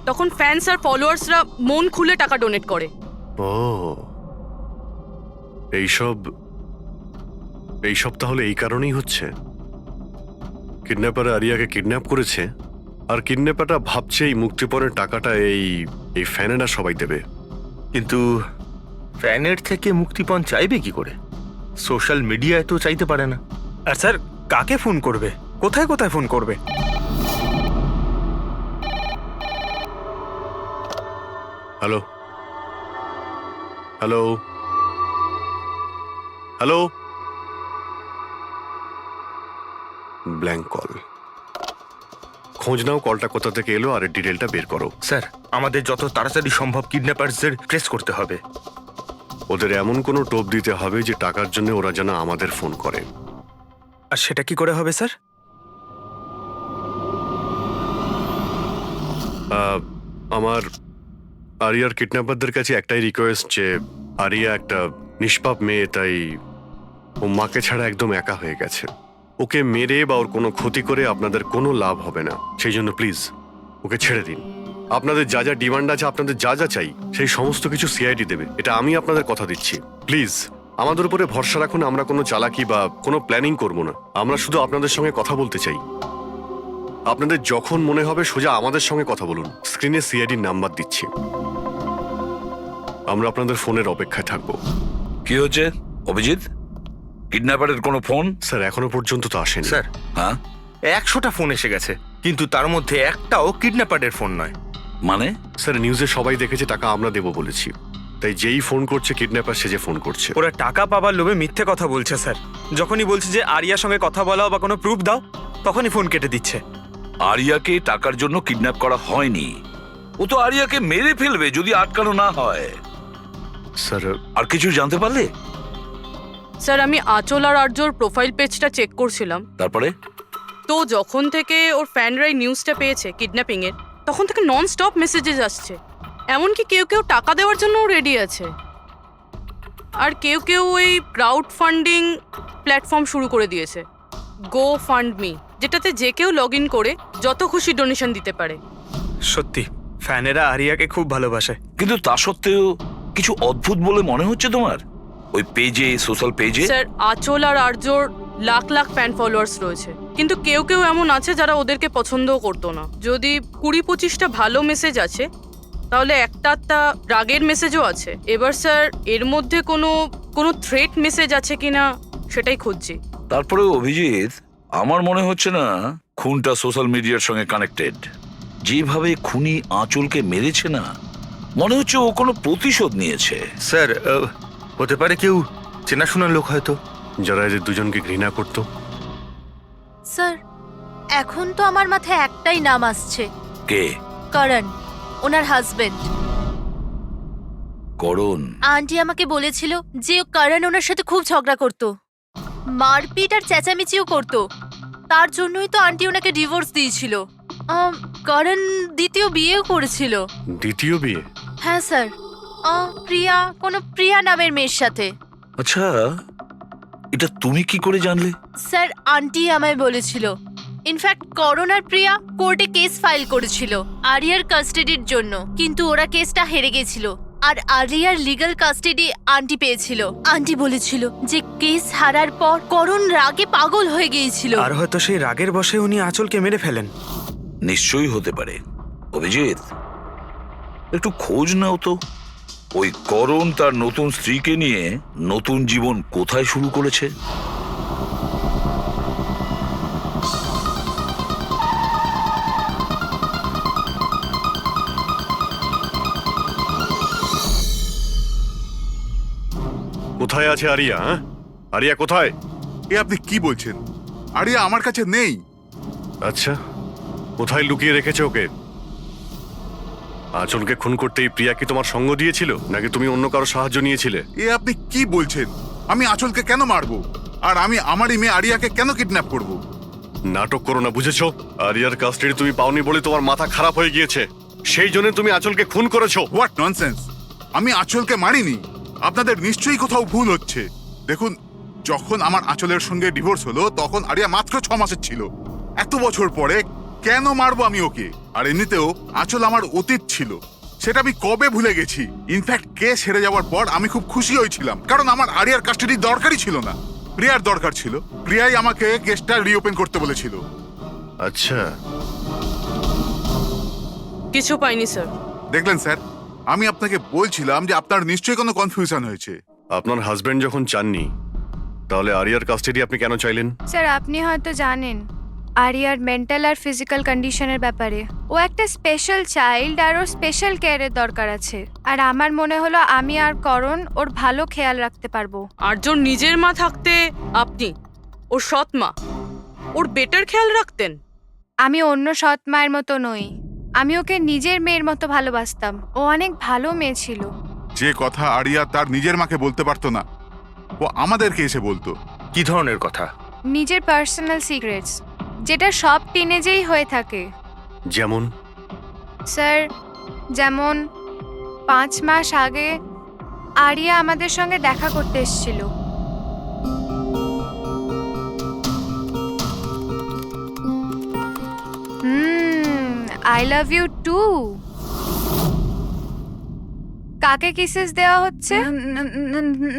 তখন ফ্যান্স আর ফলোয়ার্সরা মন খুলে টাকা ডোনেট করে। ও, এইসব তাহলে এই কারণেই হচ্ছে। কিডন্যাপার আরিয়াকে কিডন্যাপ করেছে, আর কিডন্যাপারটা ভাবছে এই মুক্তিপণের টাকাটা এই ফ্যানেরা সবাই দেবে। কিন্তু ফ্যানের থেকে মুক্তিপণ চাইবে কি করে? সোশ্যাল মিডিয়ায় তো চাইতে পারে না। আর স্যার, কাকে ফোন করবে? কোথায় কোথায় ফোন করবে? Hello hello hello, blank call. খোঁজ নাও কলটা কোথা থেকে এলো আর ডিটেলটা বের করো। স্যার, আমাদের যত তাড়াতাড়ি সম্ভব কিডন্যাপারদের ট্রেস করতে হবে। ওদের এমন কোনো টোপ দিতে হবে যে টাকার জন্য ওরা যেন আমাদের ফোন করে। আর সেটা কি করে হবে স্যার? আমার আরিয়ার কিডন্যাপারদের কাছে একটাই রিকোয়েস্ট, যে আরিয়া একটা নিষ্পাপ মেয়ে, তাই ও মাকে ছাড়া একদম একা হয়ে গেছে। ওকে মেরে বা ওর কোনো ক্ষতি করে আপনাদের কোনো লাভ হবে না। সেই জন্য প্লিজ ওকে ছেড়ে দিন। আপনাদের যা যা ডিমান্ড আছে, আপনাদের যা যা চাই, সেই সমস্ত কিছু সিআইডি দেবে, এটা আমি আপনাদের কথা দিচ্ছি। প্লিজ আমাদের উপরে ভরসা রাখুন। আমরা কোনো চালাকি বা কোনো প্ল্যানিং করব না। আমরা শুধু আপনাদের সঙ্গে কথা বলতে চাই। আপনাদের যখন মনে হবে সোজা আমাদের সঙ্গে কথা বলুন। স্ক্রিনে সিআইডির নাম্বার দিচ্ছি। আমরা আপনাদের ফোনের অপেক্ষায় থাকবো। কি হচ্ছে অভিজিৎ? কিডন্যাপারের কোনো ফোন? স্যার, এখনো পর্যন্ত তো আসেনি। স্যার, হ্যাঁ, 100টা ফোন এসে গেছে, কিন্তু তার মধ্যে একটাও কিডন্যাপারের ফোন নয়। মানে? স্যার, নিউজে সবাই দেখেছে টাকা আমরা দেবো বলেছি, তাই যেই ফোন করছে কিডন্যাপার সেজে ফোন করছে। ওরা টাকা পাবার লোভে মিথ্যে কথা বলছে স্যার। যখনই বলছে যে আরিয়ার সঙ্গে কথা বলাও বা কোনো প্রুফ দাও, তখনই ফোন কেটে দিচ্ছে। আরিয়াকে টাকার জন্য কিডন্যাপ করা হয়নি। ও তো আরিয়াকে মেরে ফেলবে যদি আটকানো না হয়। স্যার, আর কিছু জানতে পারলে? স্যার, আমি আঁচল আর আর্যর প্রোফাইল পেজটা চেক করছিলাম। তারপরে? তো যখন থেকে ওর ফ্যানরাই নিউজটা পেয়েছে কিডন্যাপিং এর, তখন থেকে নন স্টপ মেসেজেস আসছে। এমনকি কেউ কেউ টাকা দেওয়ার জন্যও রেডি আছে, আর কেউ কেউ ওই ক্রাউড ফান্ডিং প্ল্যাটফর্ম শুরু করে দিয়েছে, গো ফান্ড মি, যেটাতে যে কেউ লগ ইন করে যত খুশি ডোনেশন দিতে পারে। সত্যি ফ্যানেরা আরিয়াকে খুব ভালোবাসে। কিন্তু তা সত্ত্বেও কিছু অদ্ভুত বলে মনে হচ্ছে তোমার ওই পেজে, সোশ্যাল পেজে? স্যার, আঁচল আর আর্যর লাখ লাখ ফ্যান ফলোয়ার্স রয়েছে, কিন্তু কেউ কেউ এমন আছে যারা ওদেরকে পছন্দও করতো না। যদি 20-25টা ভালো মেসেজ আছে, তাহলে একটা রাগের মেসেজও আছে। এবার স্যার, এর মধ্যে কোনো থ্রেট মেসেজ আছে কিনা সেটাই খুঁজছি। তারপরে অভিজিৎ, আমার মনে হচ্ছে না খুনটা সোশ্যাল মিডিয়ার সঙ্গে কানেক্টেড। যেভাবে খুনি আঁচলকে মেরেছে না, মনে হচ্ছে ও কোনো প্রতিশোধ নিয়েছে। স্যার, হতে পারে কেউ চেনাশোনা লোক হয়তো, যারা এদের দুজনকে ঘৃণা করতো। স্যার, এখন তো আমার মাথায় একটাই নাম আসছে। কে? করণ, ওনার হাজবেন্ড। করণ? আন্টি আমাকে বলেছিল যে করণ ওনার সাথে খুব ঝগড়া করত, মারপিট আর চেঁচামেচিও করত। তার জন্যই তো আন্টি ওনাকে ডিভোর্স দিয়েছিল। করণ দ্বিতীয় বিয়েও করেছিল। দ্বিতীয় বিয়ে? হ্যাঁ স্যার, প্রিয়া নামের মেয়ের সাথে। আচ্ছা, এটা তুমি কি করে জানলে? স্যার আন্টি আমায় বলেছিল। ইনফ্যাক্ট করণ আর প্রিয়া কোর্টে কেস ফাইল করেছিল আরিয়ার কাস্টাডির জন্য, কিন্তু ওরা কেসটা হেরে গেছিল আর আরিয়ার লিগ্যাল কাস্টাডি আন্টি পেয়েছিল। আন্টি বলেছিল যে কেস হারার পর করণ রাগে পাগল হয়ে গিয়েছিল। আর হয়তো সেই রাগের বশে উনি আঁচলকে মেরে ফেলেন। নিশ্চয়ই হতে পারে। অভিজিৎ, একটু খোঁজ নাও তো, ওই করণ তার নতুন স্ত্রীকে নিয়ে নতুন জীবন কোথায় শুরু করেছে। কোথায় আছে আরিয়া? হ্যাঁ, আরিয়া কোথায়? এ আপনি কি বলছেন? আরিয়া আমার কাছে নেই। আচ্ছা, কোথায় লুকিয়ে রেখেছে ওকে? আঁচলকে খুন করতেই প্রিয়া কি তোমার সঙ্গ দিয়েছিল, নাকি তুমি অন্য কারো সাহায্য নিয়েছিলে? এ আপনি কি বলছেন? আমি আঁচলকে কেন মারবো? আর আমি আমারই মেয়ে আরিয়াকে কেন কিডন্যাপ করব? নাটক করো না, বুঝেছো? আরিয়ার কাস্টাডি তুমি পাওনি বলে তোমার মাথা খারাপ হয়ে গিয়েছে, সেই জন্য তুমি আঁচলকে খুন করেছো। What nonsense! আমি আঁচলকে মারিনি। আপনাদের নিশ্চয়ই কোথাও ভুল হচ্ছে। দেখুন, যখন আমার আঁচলের সঙ্গে ডিভোর্স হলো তখন আরিয়া মাত্র 6 মাসের ছিল। এত বছর পরে কেন মারবো আমি ওকে? আর এমনিতেও আঁচল আমার অতীত ছিল, সেটা আমি কবে ভুলে গেছি। ইনফ্যাক্ট কেস হেরে যাওয়ার পর আমি খুব খুশি হয়েছিলাম, কারণ আমার আরিয়ার কাস্টাডির দরকারই ছিল না, প্রিয়ার দরকার ছিল। প্রিয়াই আমাকে কেসটা রিওপেন করতে বলেছিল। আচ্ছা, কিছু পাইনি স্যার। দেখলেন স্যার, আমি আপনাকে বলছিলাম যে আপনার নিশ্চয়ই কোনো কনফিউশন হয়েছে। আপনার হাজবেন্ড যখন চাননি, তাহলে আরিয়ার কাস্টাডি আপনি কেন চাইলেন? স্যার আপনি হয়তো জানেন আরিয়ার মেন্টাল আর ফিজিক্যাল কন্ডিশনের ব্যাপারে। ও একটা স্পেশাল চাইল্ড আর ওর স্পেশাল কেয়ারের দরকার আছে। আর আমার মনে হলো আমি আর করণ ওর ভালো খেয়াল রাখতে পারবো। আর্যর নিজের মা থাকতে আপনি ওর সৎ মা, ওর বেটার খেয়াল রাখতেন। আমি অন্য সৎ মায়ের মতো নই, আমি ওকে নিজের মেয়ের মতো ভালোবাসতাম। ও অনেক ভালো মেয়ে ছিল। যে কথা আরিয়া তার নিজের মাকে বলতে পারতো না, ও আমাদেরকে এসে বলতো। কি ধরনের কথা? নিজের পার্সোনাল সিক্রেটস, যেটা সব টিনেজেই হয়ে থাকে। যেমন? স্যার, যেমন 5 মাস আগে আরিয়া আমাদের সঙ্গে দেখা করতে এসেছিল। I love you too. কাকে কিসেস দেওয়া হচ্ছে?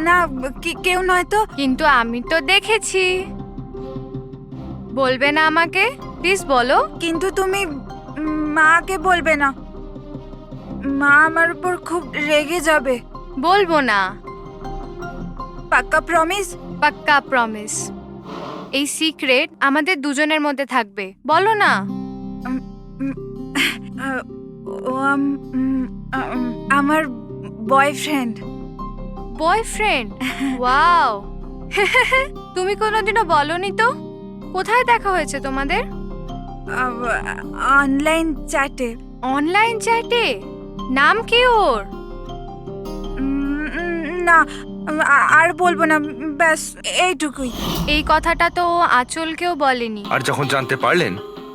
না, কেউ নয় তো। কিন্তু আমি তো দেখেছি। বলবে না আমাকে? প্লিজ বলো। কিন্তু তুমি মাকে বলবে না, মা আমার উপর খুব রেগে যাবে। বলবো না। পাক্কা প্রমিস? পাক্কা প্রমিস। এই সিক্রেট আমাদের দুজনের মধ্যে থাকবে। বলো না। ও আমার বয়ফ্রেন্ড। বয়ফ্রেন্ড? ওয়াও। তুমি কোনোদিনও বলনি তো। কোথায় দেখা হয়েছে তোমাদের? অনলাইন চ্যাটে। অনলাইন চ্যাটে? নাম কি ওর? না, আর বলবো না, ব্যাস এইটুকুই। এই কথাটা তো ও আঁচলকেও বলেনি। আর যখন জানতে পারলেন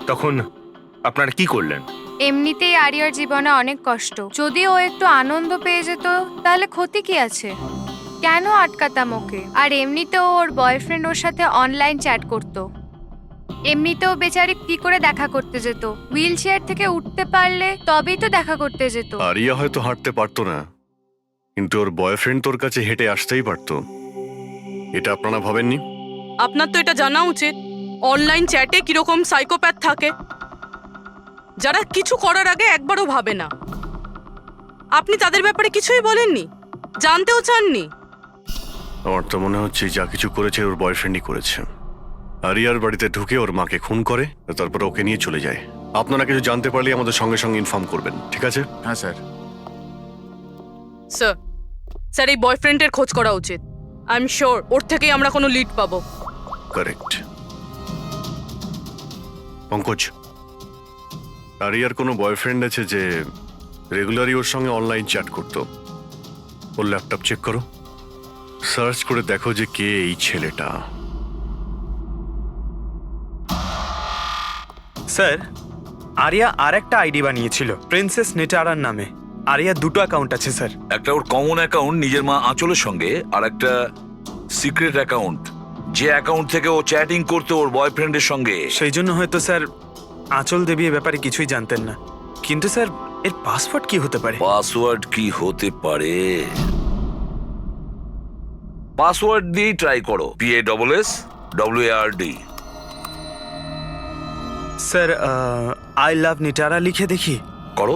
তখন আপনারা কি করলেন? এমনিতেই আরিয়ার জীবনে অনেক কষ্ট, যদি ও একটু আনন্দ পেয়ে যেত তাহলে ক্ষতি কি আছে? কেন আটকাতাম ওকে? আর এমনিতেও ওর বয়ফ্রেন্ড ওর সাথে অনলাইন চ্যাট করতো। এমনিতেও বেচারি কি করে দেখা করতে যেত? হুইল চেয়ার থেকে উঠতে পারলে তবেই তো দেখা করতে যেত। আরিয়া হয়তো হাঁটতে পারতো না, কিন্তু ওর বয়ফ্রেন্ড তোর কাছে হেঁটে আসতেই পারতো। এটা আপনারা ভাবেননি? আপনার তো এটা জানা উচিত অনলাইন চ্যাটে কিরকম সাইকোপ্যাথ থাকে, যারা কিছু করার আগে একবারও ভাবে না। আপনি তাদের ব্যাপারে কিছুই বলেননি, জানতেও চাননি। আমার তো মনে হচ্ছে যা কিছু করেছে ওর বয়ফ্রেন্ডই করেছে। আরিয়ার বাড়িতে ঢুকে ওর মাকে খুন করে, তারপর ওকে নিয়ে চলে যায়। আপনারা কিছু জানতে পারলে আমাদের সঙ্গে সঙ্গে ইনফর্ম করবেন, ঠিক আছে? হ্যাঁ স্যার। স্যার, স্যার এই বয়ফ্রেন্ডের খোঁজ করা উচিত। আই এম শিওর ওর থেকেই আমরা কোনো লিড পাবো। কারেক্ট। পঙ্কজ, আরিয়ার কোনো বয়ফ্রেন্ড আছে যে রেগুলারই ওর সঙ্গে অনলাইন চ্যাট করতো? ওর ল্যাপটপ চেক করো, সার্চ করে দেখো যে কে এই ছেলেটা। স্যার, আরিয়া আর একটা আইডি বানিয়েছিল প্রিন্সেস নেটারার নামে। আরিয়া 2টো অ্যাকাউন্ট আছে স্যার। একটা ওর কমন অ্যাকাউন্ট নিজের মা আঁচলের সঙ্গে, আর একটা সিক্রেট অ্যাকাউন্ট যে অ্যাকাউন্ট থেকে ও চ্যাটিং করতো ওর বয়ফ্রেন্ডের সঙ্গে। সেই জন্য হয়তো স্যার আঁচল দেবী এ ব্যাপারে কিছুই জানতেন না। কিন্তু স্যার এর পাসওয়ার্ড কি হতে পারে? পাসওয়ার্ড কি হতে পারে? পাসওয়ার্ড দিয়েই ট্রাই করো। PASSWARD। Sir I love Nitara লিখে দেখি। করো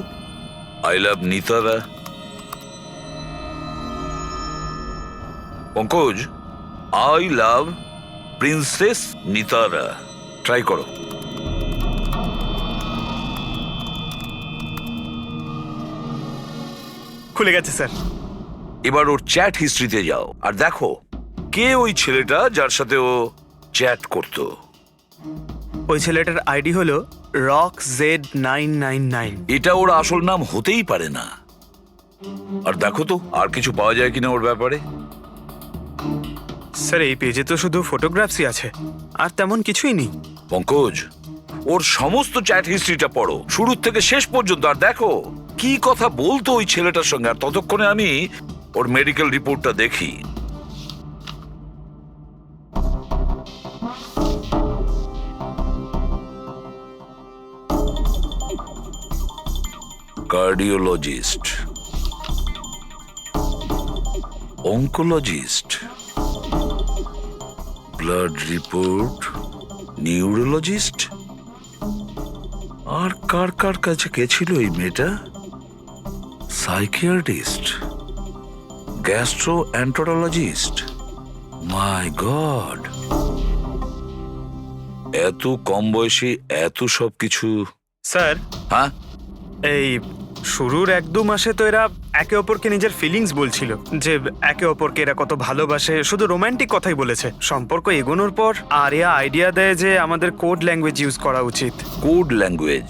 I love Nitara. Pankaj, I love princess Nitara, try করো। খুলে গেছে স্যার। এবার ওর চ্যাট হিস্ট্রিতে যাও আর দেখো কে ওই ছেলেটা যার সাথে ও চ্যাট করতো। ওই ছেলেটার আইডি হলো RockZ999। এটা ওর আসল নাম হতেই পারে না। আর দেখো তো আর কিছু পাওয়া যায় কিনা ওর ব্যাপারে। স্যার এই পেজে তো শুধু ফটোগ্রাফসই আছে, আর তেমন কিছুই নেই। পঙ্কজ, ওর সমস্ত চ্যাট হিস্ট্রিটা পড়ো শুরু থেকে শেষ পর্যন্ত, আর দেখো কি কথা বলতো ওই ছেলেটার সঙ্গে। আর ততক্ষণে আমি ওর মেডিকেল রিপোর্টটা দেখি। Cardiologist, oncologist, blood report, neurologist. আর কার কার কাছে গেছিল এই মেয়েটা? Psychiatrist, gastroenterologist. মাই গড, এত কম বয়সে এত সব কিছু। স্যার হ্যাঁ, এই শুরুর 1-2 মাসে তো এরা একে অপরকে নিজের ফিলিংস বলছিল, যে একে অপরকে এরা কত ভালোবাসে, শুধু রোমান্টিক কথাই বলেছে। সম্পর্ক এগোনোর পর আরিয়া আইডিয়া দেয় যে আমাদের কোড ল্যাঙ্গুয়েজ ইউজ করা উচিত। Code language?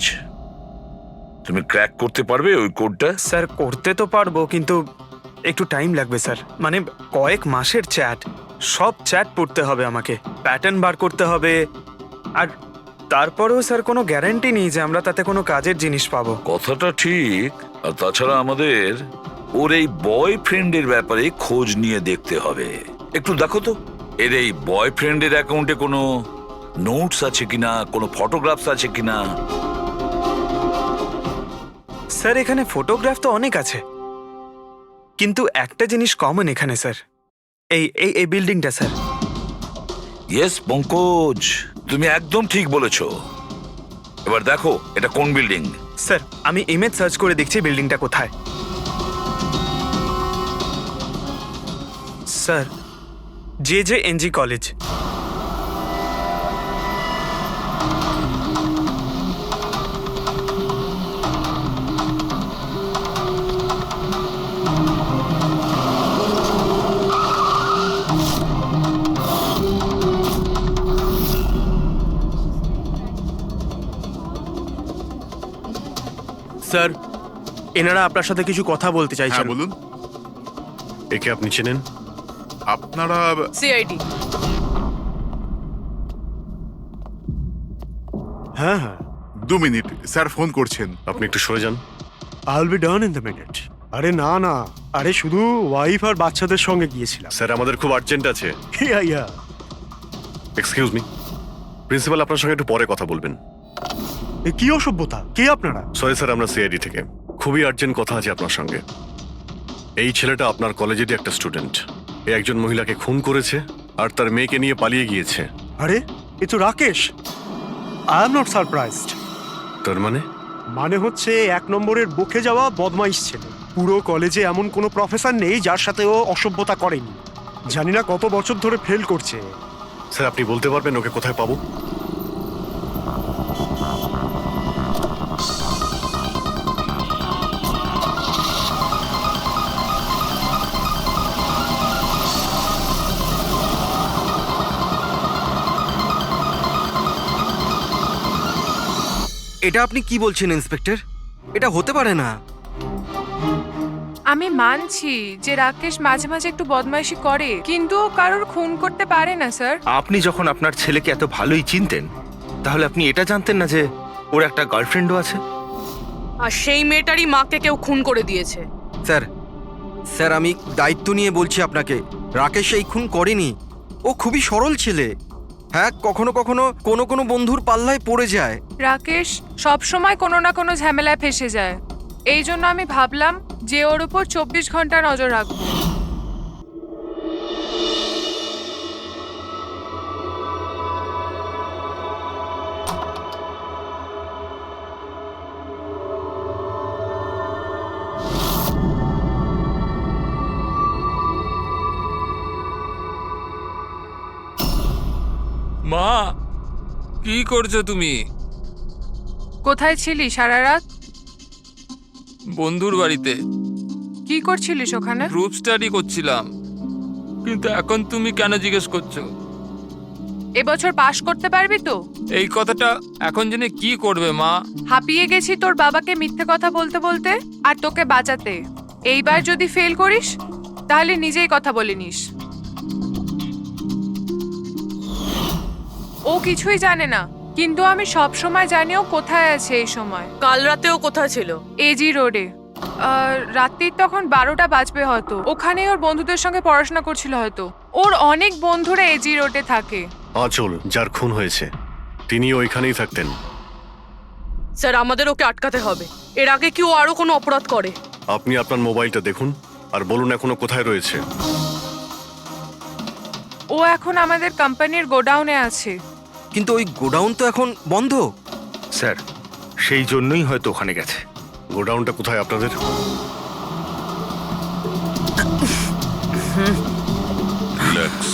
তুমি ক্র্যাক করতে পারবে ওই কোডটা? স্যার করতে তো পারবো, কিন্তু একটু টাইম লাগবে স্যার। মানে কয়েক মাসের চ্যাট, সব চ্যাট পড়তে হবে আমাকে, প্যাটার্ন বার করতে হবে। আর তারপরেও স্যার কোনো গ্যারান্টি নেই যে আমরা তাতে কোনো কাজের জিনিস পাবো। কথাটা ঠিক। আর তাছাড়া আমাদের ওর এই বয়ফ্রেন্ডের ব্যাপারে খোঁজ নিয়ে দেখতে হবে। একটু দেখো তো এর এই বয়ফ্রেন্ডের অ্যাকাউন্টে কোনো নোটস আছে কিনা, কোনো ফটোগ্রাফস আছে কিনা। স্যার এখানে ফটোগ্রাফ তো অনেক আছে, কিন্তু একটা জিনিস কমন এখানে স্যার, এই এই এই বিল্ডিংটা স্যার। ইয়েস পঙ্কজ, তুমি একদম ঠিক বলেছো। এবার দেখো এটা কোন বিল্ডিং। স্যার আমি ইমেজ সার্চ করে দেখছি বিল্ডিংটা কোথায়। Sir JJNG college. স্যার এনারা আপনার সাথে কিছু কথা বলতে চাইছেন। হ্যাঁ বলুন। একে আপনি চেনেন? আপনারা সিআইডি। হ্যাঁ হ্যাঁ 2 মিনিট, স্যার ফোন করছেন। আপনি একটু সরে যান। I will be done in the minute. আরে না না, আরে শুধু ওয়াইফ আর বাচ্চাদের সঙ্গে গিয়েছিলাম। স্যার আমাদের খুব আর্জেন্ট আছে। ইয়া এক্সকিউজ মি, প্রিন্সিপাল আপনার সঙ্গে একটু পরে কথা বলবেন। এ কি অসভ্যতা! কে আপনারা? সরি স্যার, আমরা সিআইডি থেকে। খুবই আর্জেন্ট কথা আছে আপনার সঙ্গে। এই ছেলেটা আপনার কলেজেরই একটা স্টুডেন্ট। এ একজন মহিলাকে খুন করেছে আর তার মেয়েকে নিয়ে পালিয়ে গিয়েছে। আরে এ তো Rakesh. I am not surprised. তার মানে হচ্ছে 1 নম্বরের বকে যাওয়া বদমাইশ ছেলে। পুরো কলেজে এমন কোনো প্রফেসর নেই যার সাথে ও অসভ্যতা করেনি। জানি না কত বছর ধরে ফেল করছে। স্যার আপনি বলতে পারবেন ওকে কোথায় পাবো? এটা আপনি কি বলছেন ইন্সপেক্টর? এটা হতে পারে না। আমি মানছি যে রাকেশ মাঝে মাঝে একটু বদমাইশি করে, কিন্তু ও কারোর খুন করতে পারে না স্যার। আপনি যখন আপনার ছেলেকে এত ভালোই চিনতেন, তাহলে আপনি এটা জানতেন না যে ওর একটা গার্লফ্রেন্ডও আছে? আর সেই মেয়েটারই মাকে কেউ খুন করে দিয়েছে। স্যার, স্যার আমি দায়িত্ব নিয়ে বলছি আপনাকে, রাকেশ এই খুন করেনি। ও ও খুবই সরল ছেলে। হ্যাঁ, কখনো কখনো কোনো কোনো বন্ধুর পাল্লায় পড়ে যায়। রাকেশ সব সময় কোনো না কোনো ঝামেলায় ফেসে যায়, এই জন্য আমি ভাবলাম যে ওর উপর 24 ঘন্টা নজর রাখবো। মা, কি করছো তুমি? কোথায় ছিলি সারা রাত? বন্ধুর বাড়িতে। কি করছিলিস ওখানে? গ্রুপ স্টাডি করছিলাম। কিন্তু এখন তুমি কেন জিজ্ঞেস করছো? এবছর পাশ করতে পারবি তো? এই কথাটা এখন জেনে কি করবে মা? হাঁপিয়ে গেছি তোর বাবাকে মিথ্যে কথা বলতে বলতে আর তোকে বাঁচাতে। এইবার যদি ফেল করিস তাহলে নিজেই কথা বলে নিস। ও কিছুই জানে না, কিন্তু আমি সব সময় জানি ও কোথায় আছে এই সময়। কাল রাতে ও কোথায় ছিল? এজি রোডে। রাত্রির তখন 12টা বাজবে হয়তো। ওখানে ওর বন্ধুদের সঙ্গে পড়াশোনা করছিল হয়তো। ওর অনেক বন্ধুরা এজি রোডে থাকে। আঁচল যার খুন হয়েছে তিনি ওইখানেই থাকতেন। স্যার, আমাদের ওকে আটকাতে হবে। এর আগে কি ও আরো কোনো অপরাধ করে? আপনি আপনার মোবাইলটা দেখুন আর বলুন এখনো কোথায় রয়েছে। ও এখন আমাদের কোম্পানির গোডাউনে আছে। কিন্তু ওই গোডাউন তো এখন বন্ধ। স্যার, সেই জন্যই হয়তো ওখানে গেছে। গোডাউনটা কোথায় আপনাদের? রিল্যাক্স।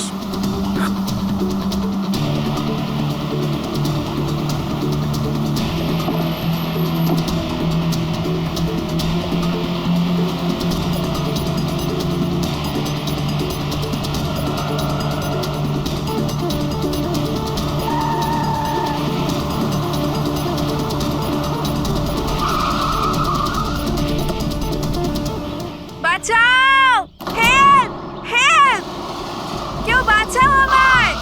বাঁচাও! হেল্প! হেল্প! কেউ বাঁচাও আমায়!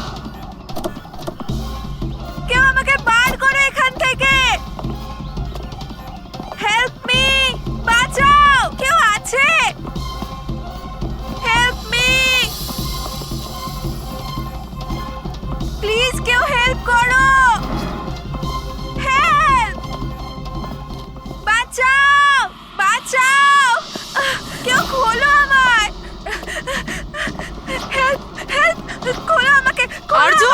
কেউ আমাকে বার করো এখান থেকে! Help me! বাঁচাও! কেউ আছে? Help me! প্লিজ কেউ হেল্প করো! হেল্প! বাঁচাও! বাঁচাও! কেউ খোলো আমায়! হেল্প! হেল্প! খোলো আমাকে! আরজু!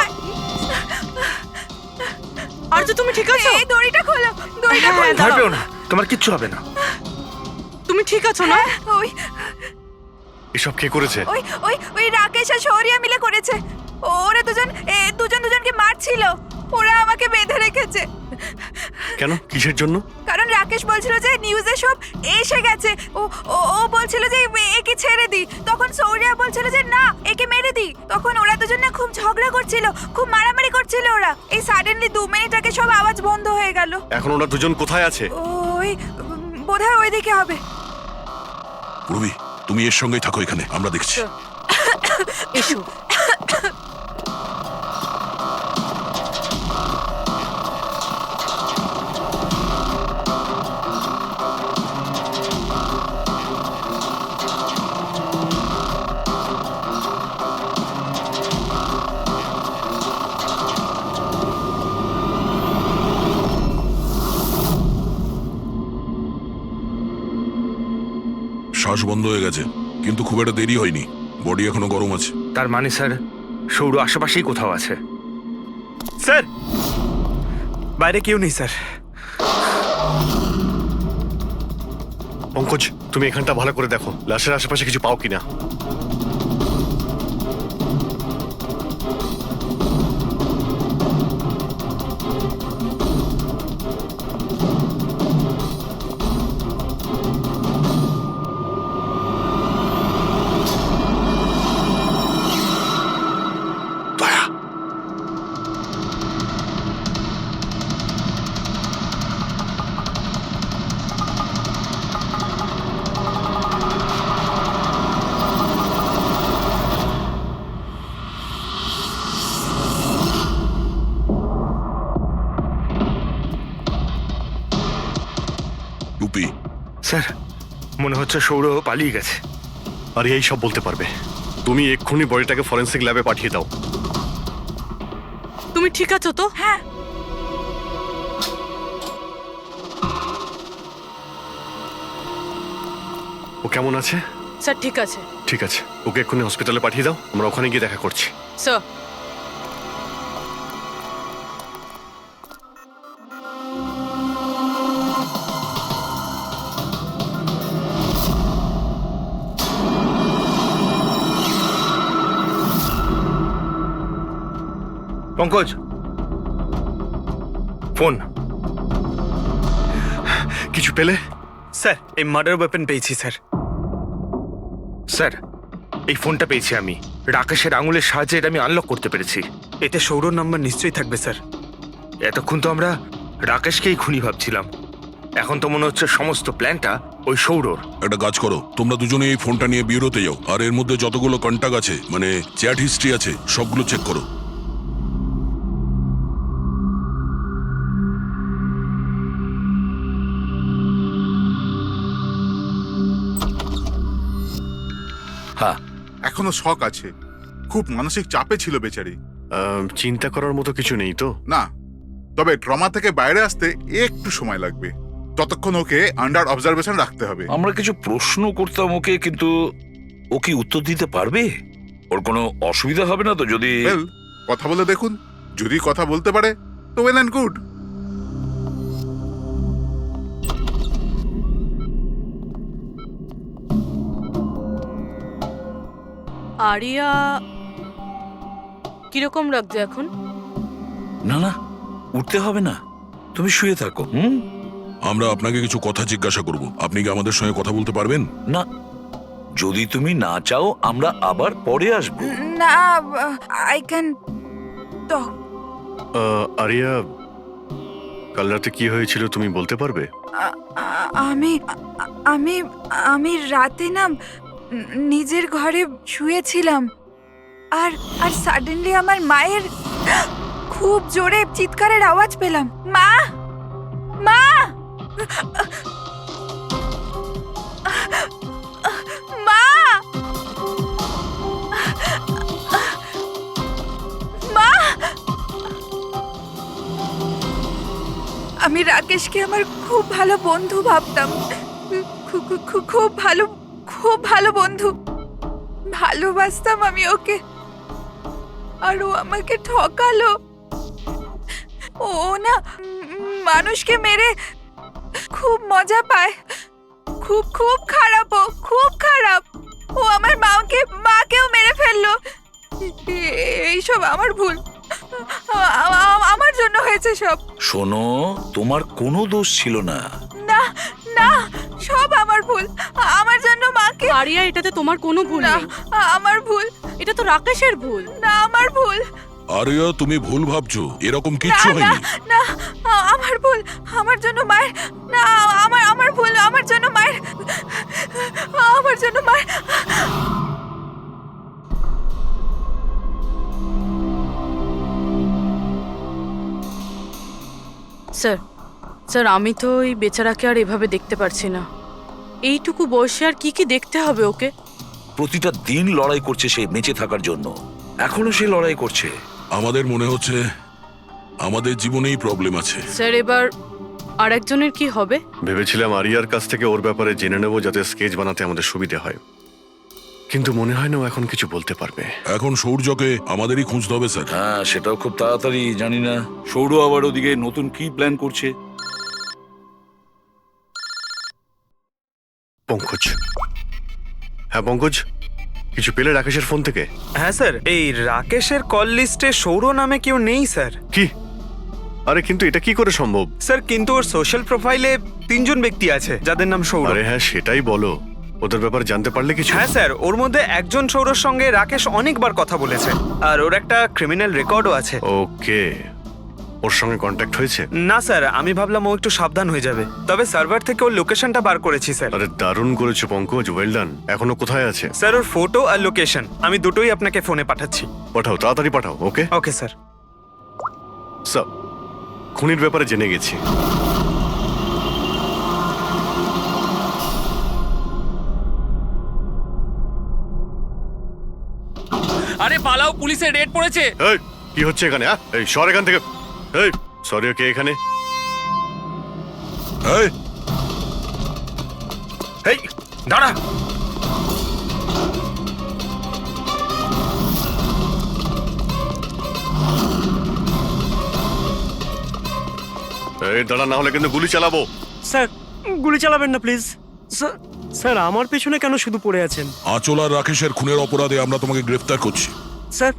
আরজু, তুমি ঠিক আছো? এই দড়িটা খোলো! দড়িটা খোলো! ভয় পেও না, তোমার কিচ্ছু হবে না। তুমি ঠিক আছো না? ওই এসব কে করেছে? ওই ওই ওই রাকেশ আর শৌরিয়া মিলে করেছে। ওরা দুজনকে মারছিল। ওরা আমাকে বেঁধে রেখেছে। কেন? কিসের জন্য? কারণ রাকেশ বলছিল যে নিউজে সব এসে গেছে। ও ও ও বলছিল যে একে ছেড়ে দি। তখন শৌরিয়া বলছিল যে না, একে মেরে দি। তখন ওরা দুজন না খুব ঝগড়া করছিল, খুব মারামারি করছিল ওরা। এই সাডেনলি 2 মিনিট আগে সব আওয়াজ বন্ধ হয়ে গেল। এখন ওরা দুজন কোথায় আছে? ওই বোধহয় ওইদিকে হবে। রবি, তুমি এর সঙ্গেই থাকো, এখানে আমরা দেখছি। এসো। শ্বাস বন্ধ হয়ে গেছে, কিন্তু খুব একটা দেরি হয়নি। বডি এখনো গরম আছে। তার মানে স্যার, সৌর আশেপাশেই কোথাও আছে। স্যার, বাইরে কেউ নেই স্যার। পঙ্কজ, তুমি এখানটা ভালো করে দেখো, লাশের আশেপাশে কিছু পাও কিনা। টুপি। স্যার, মনে হচ্ছে সৌর পালিয়ে গেছে। আর এই সব বলতে পারবে? তুমি এক্ষুনি বডিটাকে ফরেন্সিক ল্যাবে পাঠিয়ে দাও। তুমি ঠিক আছো তো? হ্যাঁ। ও কেমন আছে? স্যার ঠিক আছে। ঠিক আছে, ওকে এক্ষুনি হসপিটালে পাঠিয়ে দাও, আমরা ওখানে গিয়ে দেখা করছি। Sir Pankaj, phone. কিছু পেলে? স্যার এই মার্ডার ওয়েপন পেয়েছি স্যার। স্যার এই ফোনটা পেয়েছি আমি, রাকেশের আঙুলের সাহায্যে এটা আমি আনলক করতে পেরেছি। এতে সৌরভ নাম্বার নিশ্চয়ই থাকবে স্যার। এতক্ষণ তো আমরা রাকেশকেই খুনি ভাবছিলাম, এখন তো মনে হচ্ছে সমস্ত প্ল্যানটা ওই সৌরর। একটা কাজ করো, তোমরা দুজনে এই ফোনটা নিয়ে বিউরোতে যাও, আর এর মধ্যে যতগুলো কন্টাক্ট আছে মানে চ্যাট হিস্ট্রি আছে সবগুলো চেক করো। হ্যাঁ, এখনো শক আছে, খুব মানসিক চাপে ছিল বেচারি। চিন্তা করার মতো কিছু নেই তো? না, তবে ট্রমা থেকে বাইরে আসতে একটু সময় লাগবে, ততক্ষণ ওকে আন্ডার অবজারভেশন রাখতে হবে। আমরা কিছু প্রশ্ন করতাম ওকে, কিন্তু ও কি উত্তর দিতে পারবে? ওর কোনো অসুবিধা হবে না তো যদি? Well, কথা বলে দেখুন, যদি কথা বলতে পারে তো ওয়েল অ্যান্ড গুড। আরিয়া কিরকম লাগছে এখন? না না, উঠতে হবে না, তুমি শুয়ে থাকো। আমরা আপনাকে কিছু কথা জিজ্ঞাসা করব, আপনি কি আমাদের সঙ্গে কথা বলতে পারবেন? না, যদি তুমি না চাও আমরা আবার পরে আসবো। না, আই ক্যান টক। আরিয়া, কাল রাতে কি হয়েছিল তুমি বলতে পারবে? আমি আমি আমি রাতে না নিজের ঘরে শুয়েছিলাম, আর আর সাডেনলি আমার মায়ের খুব জোরে চিৎকারের আওয়াজ পেলাম। মা, মা, মা, মা। আমি রাকেশকে আমার খুব ভালো বন্ধু ভাবতাম, খুব ভালো বন্ধু ভালোবাসতাম আমি ওকে, আর ও আমাকে ঠকালো। ও না মানুষকে মেরে খুব মজা পায়, খুব খুব খারাপ, ও খুব খারাপ। ও আমার মাকেও মেরে ফেললো। এইসব আমার ভুল, আমার জন্য হয়েছে সব। শোনো, তোমার কোনো দোষ ছিল না। না না, সব আমার ভুল, আমার জন্য মাকে। আরিয়া, এটাতে তোমার কোনো ভুল নেই। আমার ভুল, এটা তো রাকেশের ভুল। না, আমার ভুল। আরিয়া, তুমি ভুল ভাবছো, এরকম কিচ্ছু হয়নি। না, আমার ভুল, আমার জন্য মায়ের। না, আমার ভুল, আমার জন্য মায়ের, আমার জন্য মায়ের। স্যার স্যার আমি তো ওই বেচারাকে আর এভাবে দেখতে পারছি না। এইটুকু বয়সে আর কি কি দেখতে হবে ওকে? প্রতিটা দিন লড়াই করছে সে বেঁচে থাকার জন্য, এখনো সে লড়াই করছে। আমাদের মনে হচ্ছে আমাদের জীবনেই প্রবলেম আছে। স্যার এবার আর একজনের কি হবে? ভেবেছিলাম আরিয়ার কাছ থেকে ওর ব্যাপারে জেনে নেব, যাতে স্কেচ বানাতে আমাদের সুবিধা হয়, কিন্তু মনে হয় না ও এখন কিছু বলতে পারবে। এখন সৌর্যকে আমাদেরই খুঁজতে হবে স্যার। হ্যাঁ, সেটাও খুব তাড়াতাড়ি। জানি না সৌর আবার ওদিকে নতুন কি প্ল্যান করছে। পঙ্কজ, হ্যাঁ পঙ্কজ, কিছু পেলে রাকেশের ফোন থেকে? হ্যাঁ স্যার, এই রাকেশের কল লিস্টে সৌরভ নামে কেউ নেই স্যার। কি? আরে কিন্তু এটা কি করে সম্ভব? স্যার কিন্তু ওর সোশ্যাল প্রোফাইলে 3 জন ব্যক্তি আছে যাদের নাম সৌরভ। আরে হ্যাঁ, সেটাই বলো, ওদের ব্যাপারে জানতে পারলে কিছু? হ্যাঁ স্যার, ওর মধ্যে একজন সৌরভের সঙ্গে রাকেশ অনেকবার কথা বলেছে, আর ওর একটা ক্রিমিনাল রেকর্ডও আছে। ওকে, ওর সঙ্গে কন্ট্যাক্ট হয়েছে? না স্যার, আমি ভাবলাম ও একটু সাবধান হয়ে যাবে, তবে সার্ভার থেকে ওর লোকেশনটা বার করেছি স্যার। আরে দারুণ করেছো পঙ্কজ, ওয়েল ডান। এখনো কোথায় আছে? স্যার ওর ফটো আর লোকেশন আমি দুটোই আপনাকে ফোনে পাঠাচ্ছি। পাঠাও, তাড়াতাড়ি পাঠাও। ওকে ওকে স্যার। স্যার, খুনির ব্যাপারে জেনে গেছি। আরে পালাও, পুলিশের রেড পড়েছে। এই, কি হচ্ছে এখানে? এই সর এখান থেকে। এই সরি, কে এখানে? এই এই দাঁড়া। এই দাঁড়া, না হলে কিন্তু গুলি চালাবো। স্যার গুলি চালাবেন না প্লিজ। স্যার আমার পেছনে কেন শুধু পড়ে আছেন? আঁচল আর রাকেশের খুনের অপরাধে আমরা তোমাকে গ্রেফতার করছি। স্যার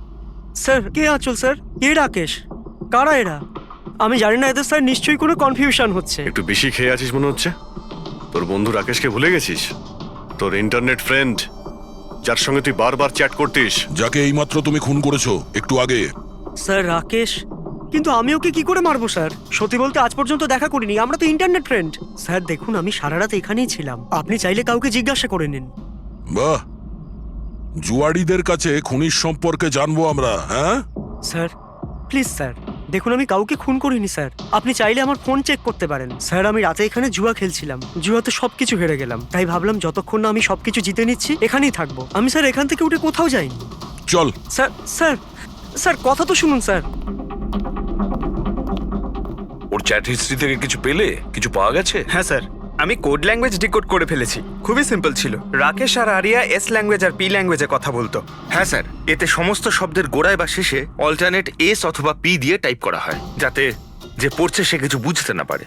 স্যার কে আঁচল স্যার? কে রাকেশ? কারা এরা? আমি জানি না এদের স্যার, নিশ্চয়ই কোনো কনফিউশন হচ্ছে। একটু বেশি খেয়ে আছিস মনে হচ্ছে। তোর বন্ধু রাকেশকে ভুলে গেছিস? তোর ইন্টারনেট ফ্রেন্ড, যার সঙ্গে তুই বারবার চ্যাট করতিস, যাকে এইমাত্র তুমি খুন করেছো একটু আগে। স্যার রাকেশ? কিন্তু আমি ওকে কি করে মারবো স্যার? সত্যি বলতে আজ পর্যন্ত দেখা করিনি, আমরা তো ইন্টারনেট ফ্রেন্ড। স্যার দেখুন, আমি সারা রাত এখানেই ছিলাম, আপনি চাইলে কাউকে জিজ্ঞাসা করে নিন। বাহ, জুয়াড়িদের কাছে খুনির সম্পর্কে জানবো আমরা। হ্যাঁ স্যার প্লিজ স্যার, দেখুন আমি কাউকে খুন করিনি স্যার, আপনি চাইলে আমার ফোন চেক করতে পারেন। স্যার আমি রাতে এখানে জুয়া খেলছিলাম, জুয়াতে সবকিছু হেরে গেলাম, তাই ভাবলাম যতক্ষণ না আমি সবকিছু জিতে নিচ্ছি এখানেই থাকবো। আমি স্যার এখান থেকে উঠে কোথাও যাইনি। চল। স্যার স্যার স্যার কথা তো শুনুন স্যার। ওর চ্যাট হিস্ট্রি থেকে কিছু পেলে? কিছু পাওয়া গেছে? হ্যাঁ স্যার, আমি কোড ল্যাঙ্গুয়েজ ডিকোড করে ফেলেছি। খুবই সিম্পল ছিল। রাকেশ আর আরিয়া এস ল্যাঙ্গুয়েজ আর পি ল্যাঙ্গুয়েজে কথা বলতো। হ্যাঁ স্যার, এতে সমস্ত শব্দের গোড়ায় বা শেষে অল্টারনেট এস অথবা পি দিয়ে টাইপ করা হয়, যাতে যে পড়ছে সে কিছু বুঝতে না পারে।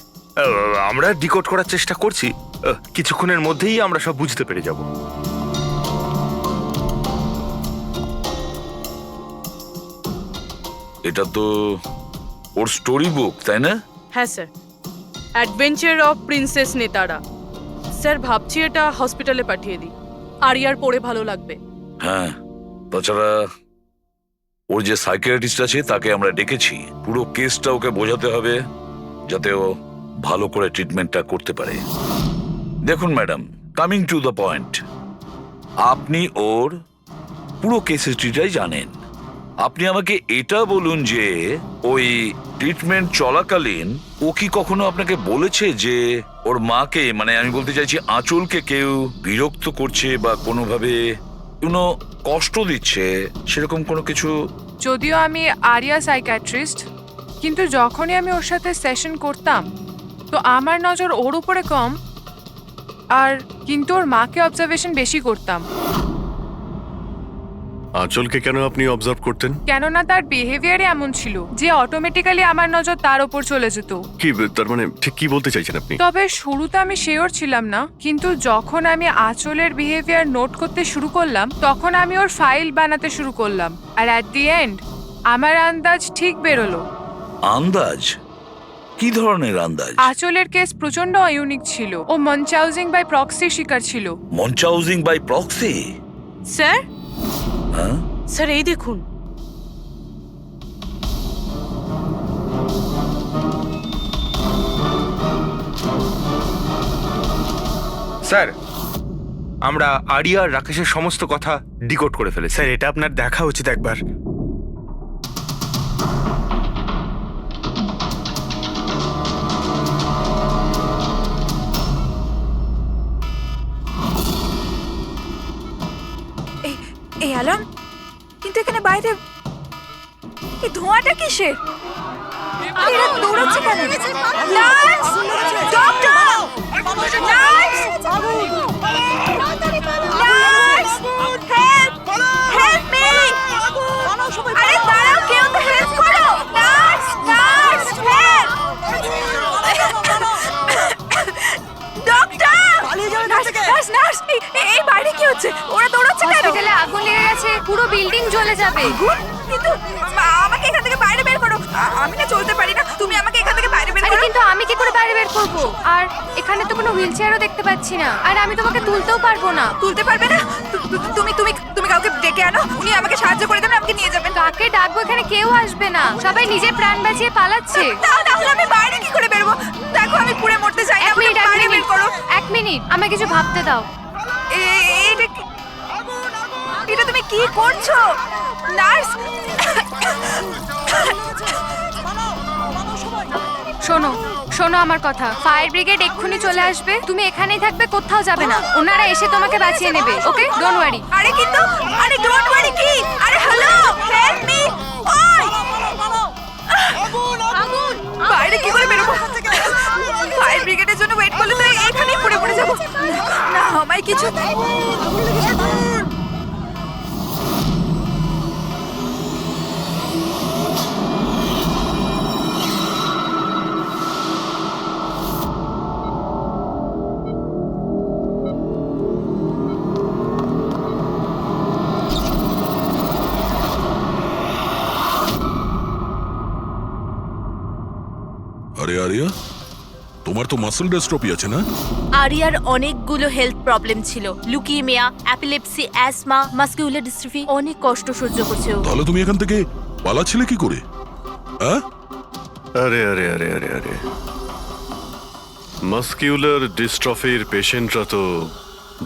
আমরা ডিকোড করার চেষ্টা করছি, কিছুক্ষণের মধ্যেই আমরা সব বুঝতে পেরে যাব। এটা তো ওর স্টোরি বুক, তাই না? হ্যাঁ স্যার, অ্যাডভেঞ্চার অফ প্রিন্সেস নেতারা। স্যার ভাবছি এটা হসপিটালে পাঠিয়ে দিই, আরিয়ার পড়ে ভালো লাগবে। হ্যাঁ, তাছাড়া ওর যে সাইকিয়াট্রিস্ট আছে তাকে আমরা ডেকেছি। পুরো কেসটা ওকে বোঝাতে হবে, যাতে ও ভালো করে ট্রিটমেন্টটা করতে পারে। দেখুন madam, coming to the point, আপনি ওর পুরো কেস হিস্ট্রিটাই জানেন। আপনি আমাকে এটা বলুন যে ওই ট্রিটমেন্ট চলাকালীন ও কি কখনো আপনাকে বলেছে যে ওর মাকে, মানে আমি বলতে চাইছি আঁচলকে, কেউ বিরক্ত করছে বা কোনোভাবে কোনো কষ্ট দিচ্ছে, সেরকম কোনো কিছু? যদিও আমি আরিয়া সাইকিয়াট্রিস্ট, কিন্তু যখনই আমি ওর সাথে সেশন করতাম তো আমার নজর ওর উপরে কম, আর কিন্তু ওর মাকে অবজারভেশন বেশি করতাম। আঁচলকে কেন আপনি অবজার্ভ করতেন? কেননা তার বিহেভিয়ারে এমন ছিল যে অটোমেটিক্যালি আমার নজর তার ওপর চলে যেত। কি তার মানে, ঠিক কি বলতে চাইছেন আপনি? তবে শুরুতে আমি শিওর ছিলাম না, কিন্তু যখন আমি আঁচলের বিহেভিয়ার নোট করতে শুরু করলাম তখন আমি ওর ফাইল বানাতে শুরু করলাম, আর অ্যাট দি এন্ড আমার আন্দাজ ঠিক বেরোলো। আন্দাজ? কি ধরনের আন্দাজ? আঁচলের কেস প্রচন্ড ইউনিক ছিল। ও মনচাউজিং বাই প্রক্সি শিকার ছিল। মনচাউজিং বাই প্রক্সি? স্যার হ্যাঁ স্যার, এই দেখুন। স্যার, আমরা আরিয়া আর রাকেশের সমস্ত কথা ডিকোড করে ফেলেছি। স্যার এটা আপনার দেখা উচিত একবার। এই অ্যালার্ম, কিন্তু এখানে বাইরে এই ধোঁয়াটা কিসের? এরা দৌড়াচ্ছে কেন? Nurse! Doctor! Nurse! Nurse! Help! Help me! আরে দাঁড়াও, কেউ তো হেল্প করো! Nurse! Nurse! Help! Doctor! Nurse! Nurse! এই বাইরে কি হচ্ছে? ওরা দৌড়াচ্ছে কেন? হসপিটালে আগুন লেগে গেছে, পুরো বিল্ডিং জ্বলে যাবে। কিন্তু আমাকে এখান থেকে বাইরে বের করো। আমি না চলতে পারি না, তুমি আমাকে এখান থেকে বাইরে বের আরে করো। কিন্তু আমি কি করে বাইরে বের করব? আর এখানে তো কোনো হুইলচেয়ারও দেখতে পাচ্ছি না, আর আমি তোমাকে তুলতেও পারবো না। তুলতে পারবে না? তুমি তুমি তুমি কাউকে ডেকে আনো, উনি আমাকে সাহায্য করে দেবেন, আমাকে নিয়ে যাবেন। কাকে ডাকবো? এখানে কেউ আসবে না, সবাই নিজের প্রাণ বাঁচিয়ে পালাচ্ছে। তাহলে আমি বাইরে কি করে বেরোবো? দেখো আমি পুড়ে মরতে চাই না, আমাকে বাইরে বের করো। এক মিনিট, আমাকে কিছু ভাবতে দাও। এটা তুমি কি করছো নার্স? শোনো শোনো আমার কথা, ফায়ার ব্রিগেড এক্ষুনি চলে আসবে, তুমি এখানেই থাকবে, কোথাও যাবে না, ওনারা এসে তোমাকে বাঁচিয়ে নেবে। ওকে, ডোন্ট ওয়ারি। আরে কিন্তু, আরে ডোন্ট ওয়ারি কি? আরে হ্যালো, হেল্প মি! ওই আমায় কিছু আরে আরিয়া, তোমার তো মাসল ডেস্ট্রপি আছে না? আরিয়ার অনেকগুলো হেলথ প্রবলেম ছিল, লুকিমিয়া, অ্যাপিলেপসি, অ্যাসমা, মাসকিউলার ডিস্ট্রফি, অনেক কষ্ট সহ্য করছে ও। তাহলে তুমি এখান থেকে পালাচ্ছিলে কি করে? হ্যাঁ? আরে আরে আরে আরে আরে মাসকিউলার ডিস্ট্রফির পেশেন্টরা তো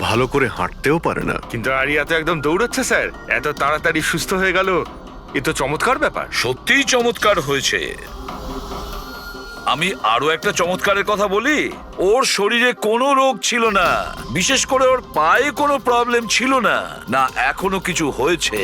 ভালো করে হাঁটতেও পারে না। কিন্তু আরিয়া তো একদম দৌড়চ্ছে স্যার, এত তাড়াতাড়ি সুস্থ হয়ে গেল, এ তো চমৎকার ব্যাপার। সত্যিই চমৎকার হয়েছে। আমি আরো একটা চমৎকারের কথা বলি, ওর শরীরে কোনো রোগ ছিল না, বিশেষ করে ওর পায়ে কোনো প্রবলেম ছিল না, না এখনো কিছু হয়েছে।